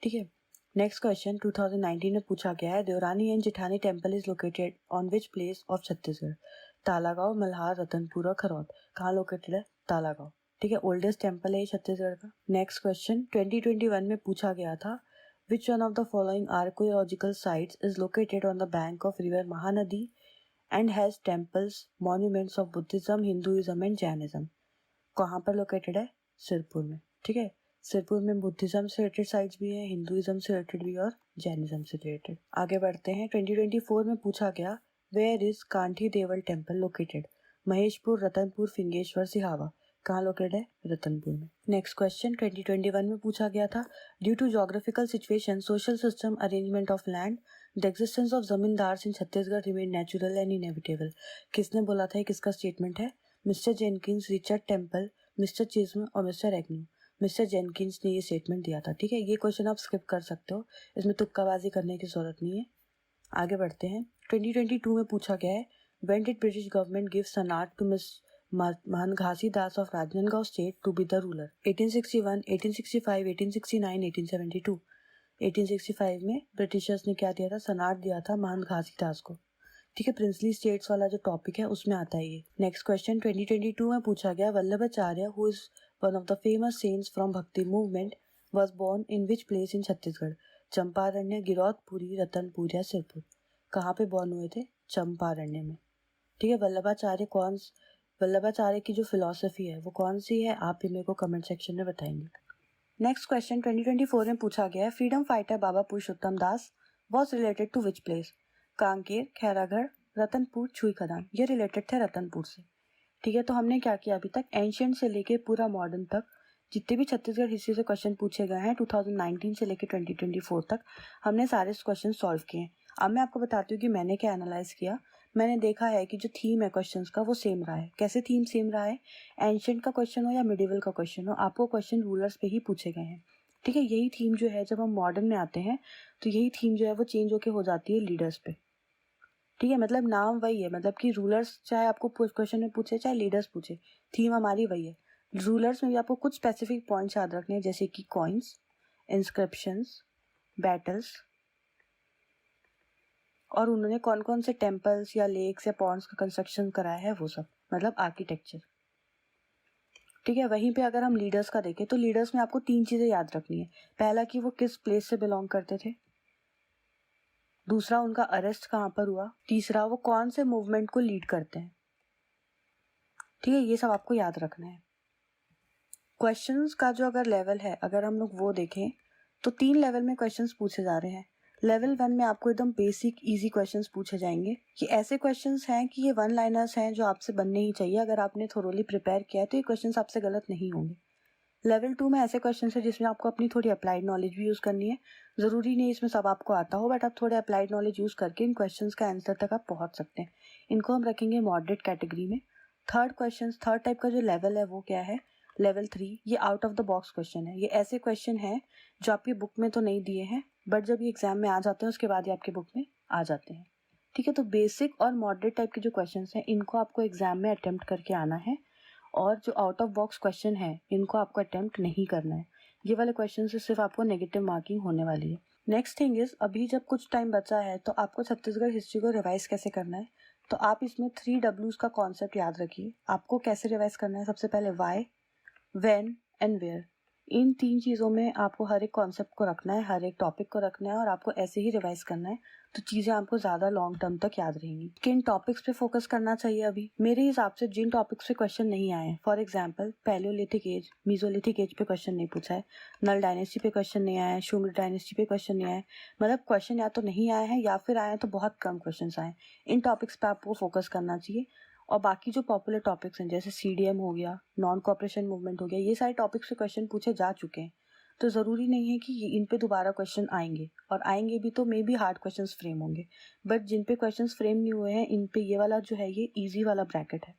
ठीक है, नेक्स्ट क्वेश्चन 2019 में पूछा गया है. देवरानी एंड जेठानी temple is located on which place of Chhattisgarh? Talagaon, Malhar, Ratanpur और खरौद. कहाँ लोकेटेड है? तालागांव. ठीक है, ओल्डेस्ट टेम्पल है छत्तीसगढ़ का. नेक्स्ट क्वेश्चन 2021 में पूछा गया था, विच one of the following archaeological sites is located on the bank of river Mahanadi and has temples, monuments of Buddhism, Hinduism and Jainism. कहाँ पर लोकेटेड है? सिरपुर में. ठीक है, सिरपुर में बुद्धिज्म से रिलेटेड साइट्स भी है, हिंदुइज्म से रिलेटेड भी और जैनिज्म से रिलेटेड. आगे बढ़ते हैं. 2024 में पूछा गया, where is Kanthi Deval temple located? Maheshpur, Ratanpur, Fingeshwar, Sihawa. कहाँ लोकेटेड है? रतनपुर में. नेक्स्ट क्वेश्चन 2021 में पूछा गया था, due to geographical situation, social system, arrangement of land, the existence of zamindars in Chhattisgarh remain natural and inevitable. किसने बोला था? किसका स्टेटमेंट है? Mister Jenkins, Richard Temple, mister Chisholm और मिस्टर एग्न्यू. मिस्टर जेनकिंस ने ये स्टेटमेंट दिया था. ठीक है, ये क्वेश्चन आप स्किप कर सकते हो, इसमें तुक्काबाजी करने की जरूरत नहीं है. आगे बढ़ते हैं. 2022 में पूछा गया है, when did British government give sanad to Miss Mahant Ghasidas of Rajnandgaon state to be the ruler? 1861, 1865, 1869, 1872. 1865 में ब्रिटिशर्स ने क्या दिया था? सनाट दिया था महन घासीदास को. ठीक है, प्रिंसली स्टेट्स वाला जो टॉपिक है उसमें आता है ये. नेक्स्ट क्वेश्चन 2022 में पूछा गया, Vallabhacharya, who is one of the famous saints from bhakti movement, was born in which place in Chhattisgarh? Champaranya, Giraudpuri, Ratanpur या सिरपुर. कहाँ पे बॉर्न हुए थे? चंपारण्य में. ठीक है, वल्लभाचार्य की जो फिलॉसफी है वो कौन सी है, आप भी मेरे को कमेंट सेक्शन में बताएंगे। नेक्स्ट क्वेश्चन 2024 में पूछा गया है, freedom fighter Baba Purushottam Das was related to which place? Kanker, Khairagarh, Ratanpur, Chhui Khadan. ये रिलेटेड थे रतनपुर से। ठीक है, तो हमने क्या किया अभी तक, एंशियंट से लेके पूरा मॉडर्न तक जितने भी छत्तीसगढ़ हिस्ट्री से क्वेश्चन पूछे गए हैं 2019 से लेके 2024 तक हमने सारे क्वेश्चन सॉल्व किए हैं। अब मैं आपको बताती हूँ कि मैंने क्या एनालाइज किया। मैंने देखा है कि जो थीम है क्वेश्चंस का वो सेम रहा है। कैसे थीम सेम रहा है? एंशियंट का क्वेश्चन हो या मिडिवल का क्वेश्चन हो, आपको क्वेश्चन रूलर्स पे ही पूछे गए हैं। ठीक है, यही थीम जो है जब हम मॉडर्न में आते हैं तो यही थीम जो है वो चेंज होके हो जाती है लीडर्स पे। ठीक है, मतलब नाम वही है, मतलब कि रूलर्स चाहे आपको क्वेश्चन में पूछे चाहे लीडर्स पूछे, थीम हमारी वही है। रूलर्स में भी आपको कुछ स्पेसिफिक पॉइंट्स याद रखने हैं, जैसे कि कॉइन्स, इंस्क्रिप्शंस, बैटल्स, और उन्होंने कौन कौन से टेम्पल्स या लेक्स या पॉन्ड्स का कंस्ट्रक्शन कराया है, वो सब, मतलब आर्किटेक्चर। ठीक है, वहीं पे अगर हम लीडर्स का देखें तो लीडर्स में आपको 3 चीज़ें याद रखनी है। पहला कि वो किस प्लेस से बिलोंग करते थे, दूसरा उनका अरेस्ट कहाँ पर हुआ, तीसरा वो कौन से मूवमेंट को लीड करते हैं। ठीक है, ये सब आपको याद रखना है। क्वेश्चंस का जो अगर लेवल है, अगर हम लोग वो देखें तो 3 लेवल में क्वेश्चंस पूछे जा रहे हैं। लेवल 1 में आपको एकदम बेसिक इजी क्वेश्चंस पूछे जाएंगे। ये ऐसे क्वेश्चंस हैं कि ये 1 लाइनर्स हैं जो आपसे बनने ही चाहिए। अगर आपने थोरोली प्रिपेयर किया है तो ये क्वेश्चंस आपसे गलत नहीं होंगे। लेवल 2 में ऐसे क्वेश्चंस है जिसमें आपको अपनी थोड़ी अप्लाइड नॉलेज भी यूज़ करनी है। ज़रूरी नहीं इसमें सब आपको आता हो, बट आप थोड़े अप्लाइड नॉलेज यूज़ करके इन क्वेश्चंस का आंसर तक आप पहुँच सकते हैं। इनको हम रखेंगे मॉडरेट कैटेगरी में। थर्ड टाइप का जो लेवल है वो क्या है, लेवल 3। ये out of the box question है। ये ऐसे क्वेश्चन हैं जो आपकी बुक में तो नहीं दिए हैं, बट जब ये एग्जाम में आ जाते हैं उसके बाद ये आपकी बुक में आ जाते हैं। ठीक है, तो बेसिक और मॉडरेट टाइप के जो क्वेश्चन हैं इनको आपको एग्जाम में अटेम्प्ट करके आना है, और जो आउट ऑफ बॉक्स क्वेश्चन है इनको आपको अटेम्प्ट नहीं करना है। ये वाले क्वेश्चन से सिर्फ आपको नेगेटिव मार्किंग होने वाली है। नेक्स्ट थिंग इज, अभी जब कुछ टाइम बचा है तो आपको छत्तीसगढ़ हिस्ट्री को रिवाइज कैसे करना है, तो आप इसमें 3 Ws का कॉन्सेप्ट याद रखिए। आपको कैसे रिवाइज करना है, सबसे पहले वाई, व्हेन एंड वेयर। इन 3 चीज़ों में आपको हर एक कॉन्सेप्ट को रखना है, हर एक टॉपिक को रखना है, और आपको ऐसे ही रिवाइज करना है, तो चीज़ें आपको ज़्यादा लॉन्ग टर्म तक याद रहेंगी। किन टॉपिक्स पे फोकस करना चाहिए अभी मेरे हिसाब से, जिन टॉपिक्स पे क्वेश्चन नहीं आए, for example paleolithic age, mesolithic age पे क्वेश्चन नहीं पूछा है, नल डायनेस्टी पे क्वेश्चन नहीं आया है, शुंग डायनेस्टी पे क्वेश्चन नहीं आया है, मतलब क्वेश्चन या तो नहीं आए हैं या फिर आए हैं तो बहुत कम क्वेश्चन आए, इन टॉपिक्स पे आपको फोकस करना चाहिए। और बाकी जो पॉपुलर टॉपिक्स हैं जैसे CDM हो गया, नॉन कॉपरेशन मूवमेंट हो गया, ये सारे टॉपिक्स पे क्वेश्चन पूछे जा चुके हैं, तो ज़रूरी नहीं है कि इन पे दोबारा क्वेश्चन आएंगे, और आएंगे भी तो may be hard questions frame होंगे। बट जिन पे क्वेश्चंस फ्रेम नहीं हुए हैं इन पे ये वाला जो है ये ईजी वाला ब्रैकेट है,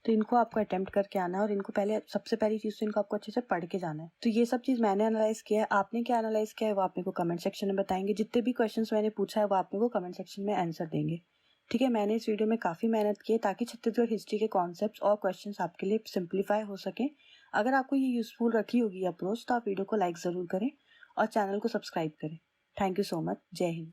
तो इनको आपको अटेम्प्ट करके आना है, और इनको पहले सबसे पहली चीज़ तो इनको आपको अच्छे से पढ़ के जाना है। तो ये सब चीज़ मैंने एनालाइज किया है, आपने क्या एनालाइज किया है वो आप मेरे को कमेंट सेक्शन में बताएंगे। जितने भी क्वेश्चन मैंने पूछा है वो आप मेरे को कमेंट सेक्शन में आंसर देंगे। ठीक है, मैंने इस वीडियो में काफ़ी मेहनत की है ताकि छत्तीसगढ़ हिस्ट्री के कॉन्सेप्ट्स और क्वेश्चंस आपके लिए सिंप्लीफाई हो सकें। अगर आपको ये यूज़फुल रखी होगी अप्रोच तो आप वीडियो को लाइक ज़रूर करें और चैनल को सब्सक्राइब करें। Thank you so much. जय हिंद।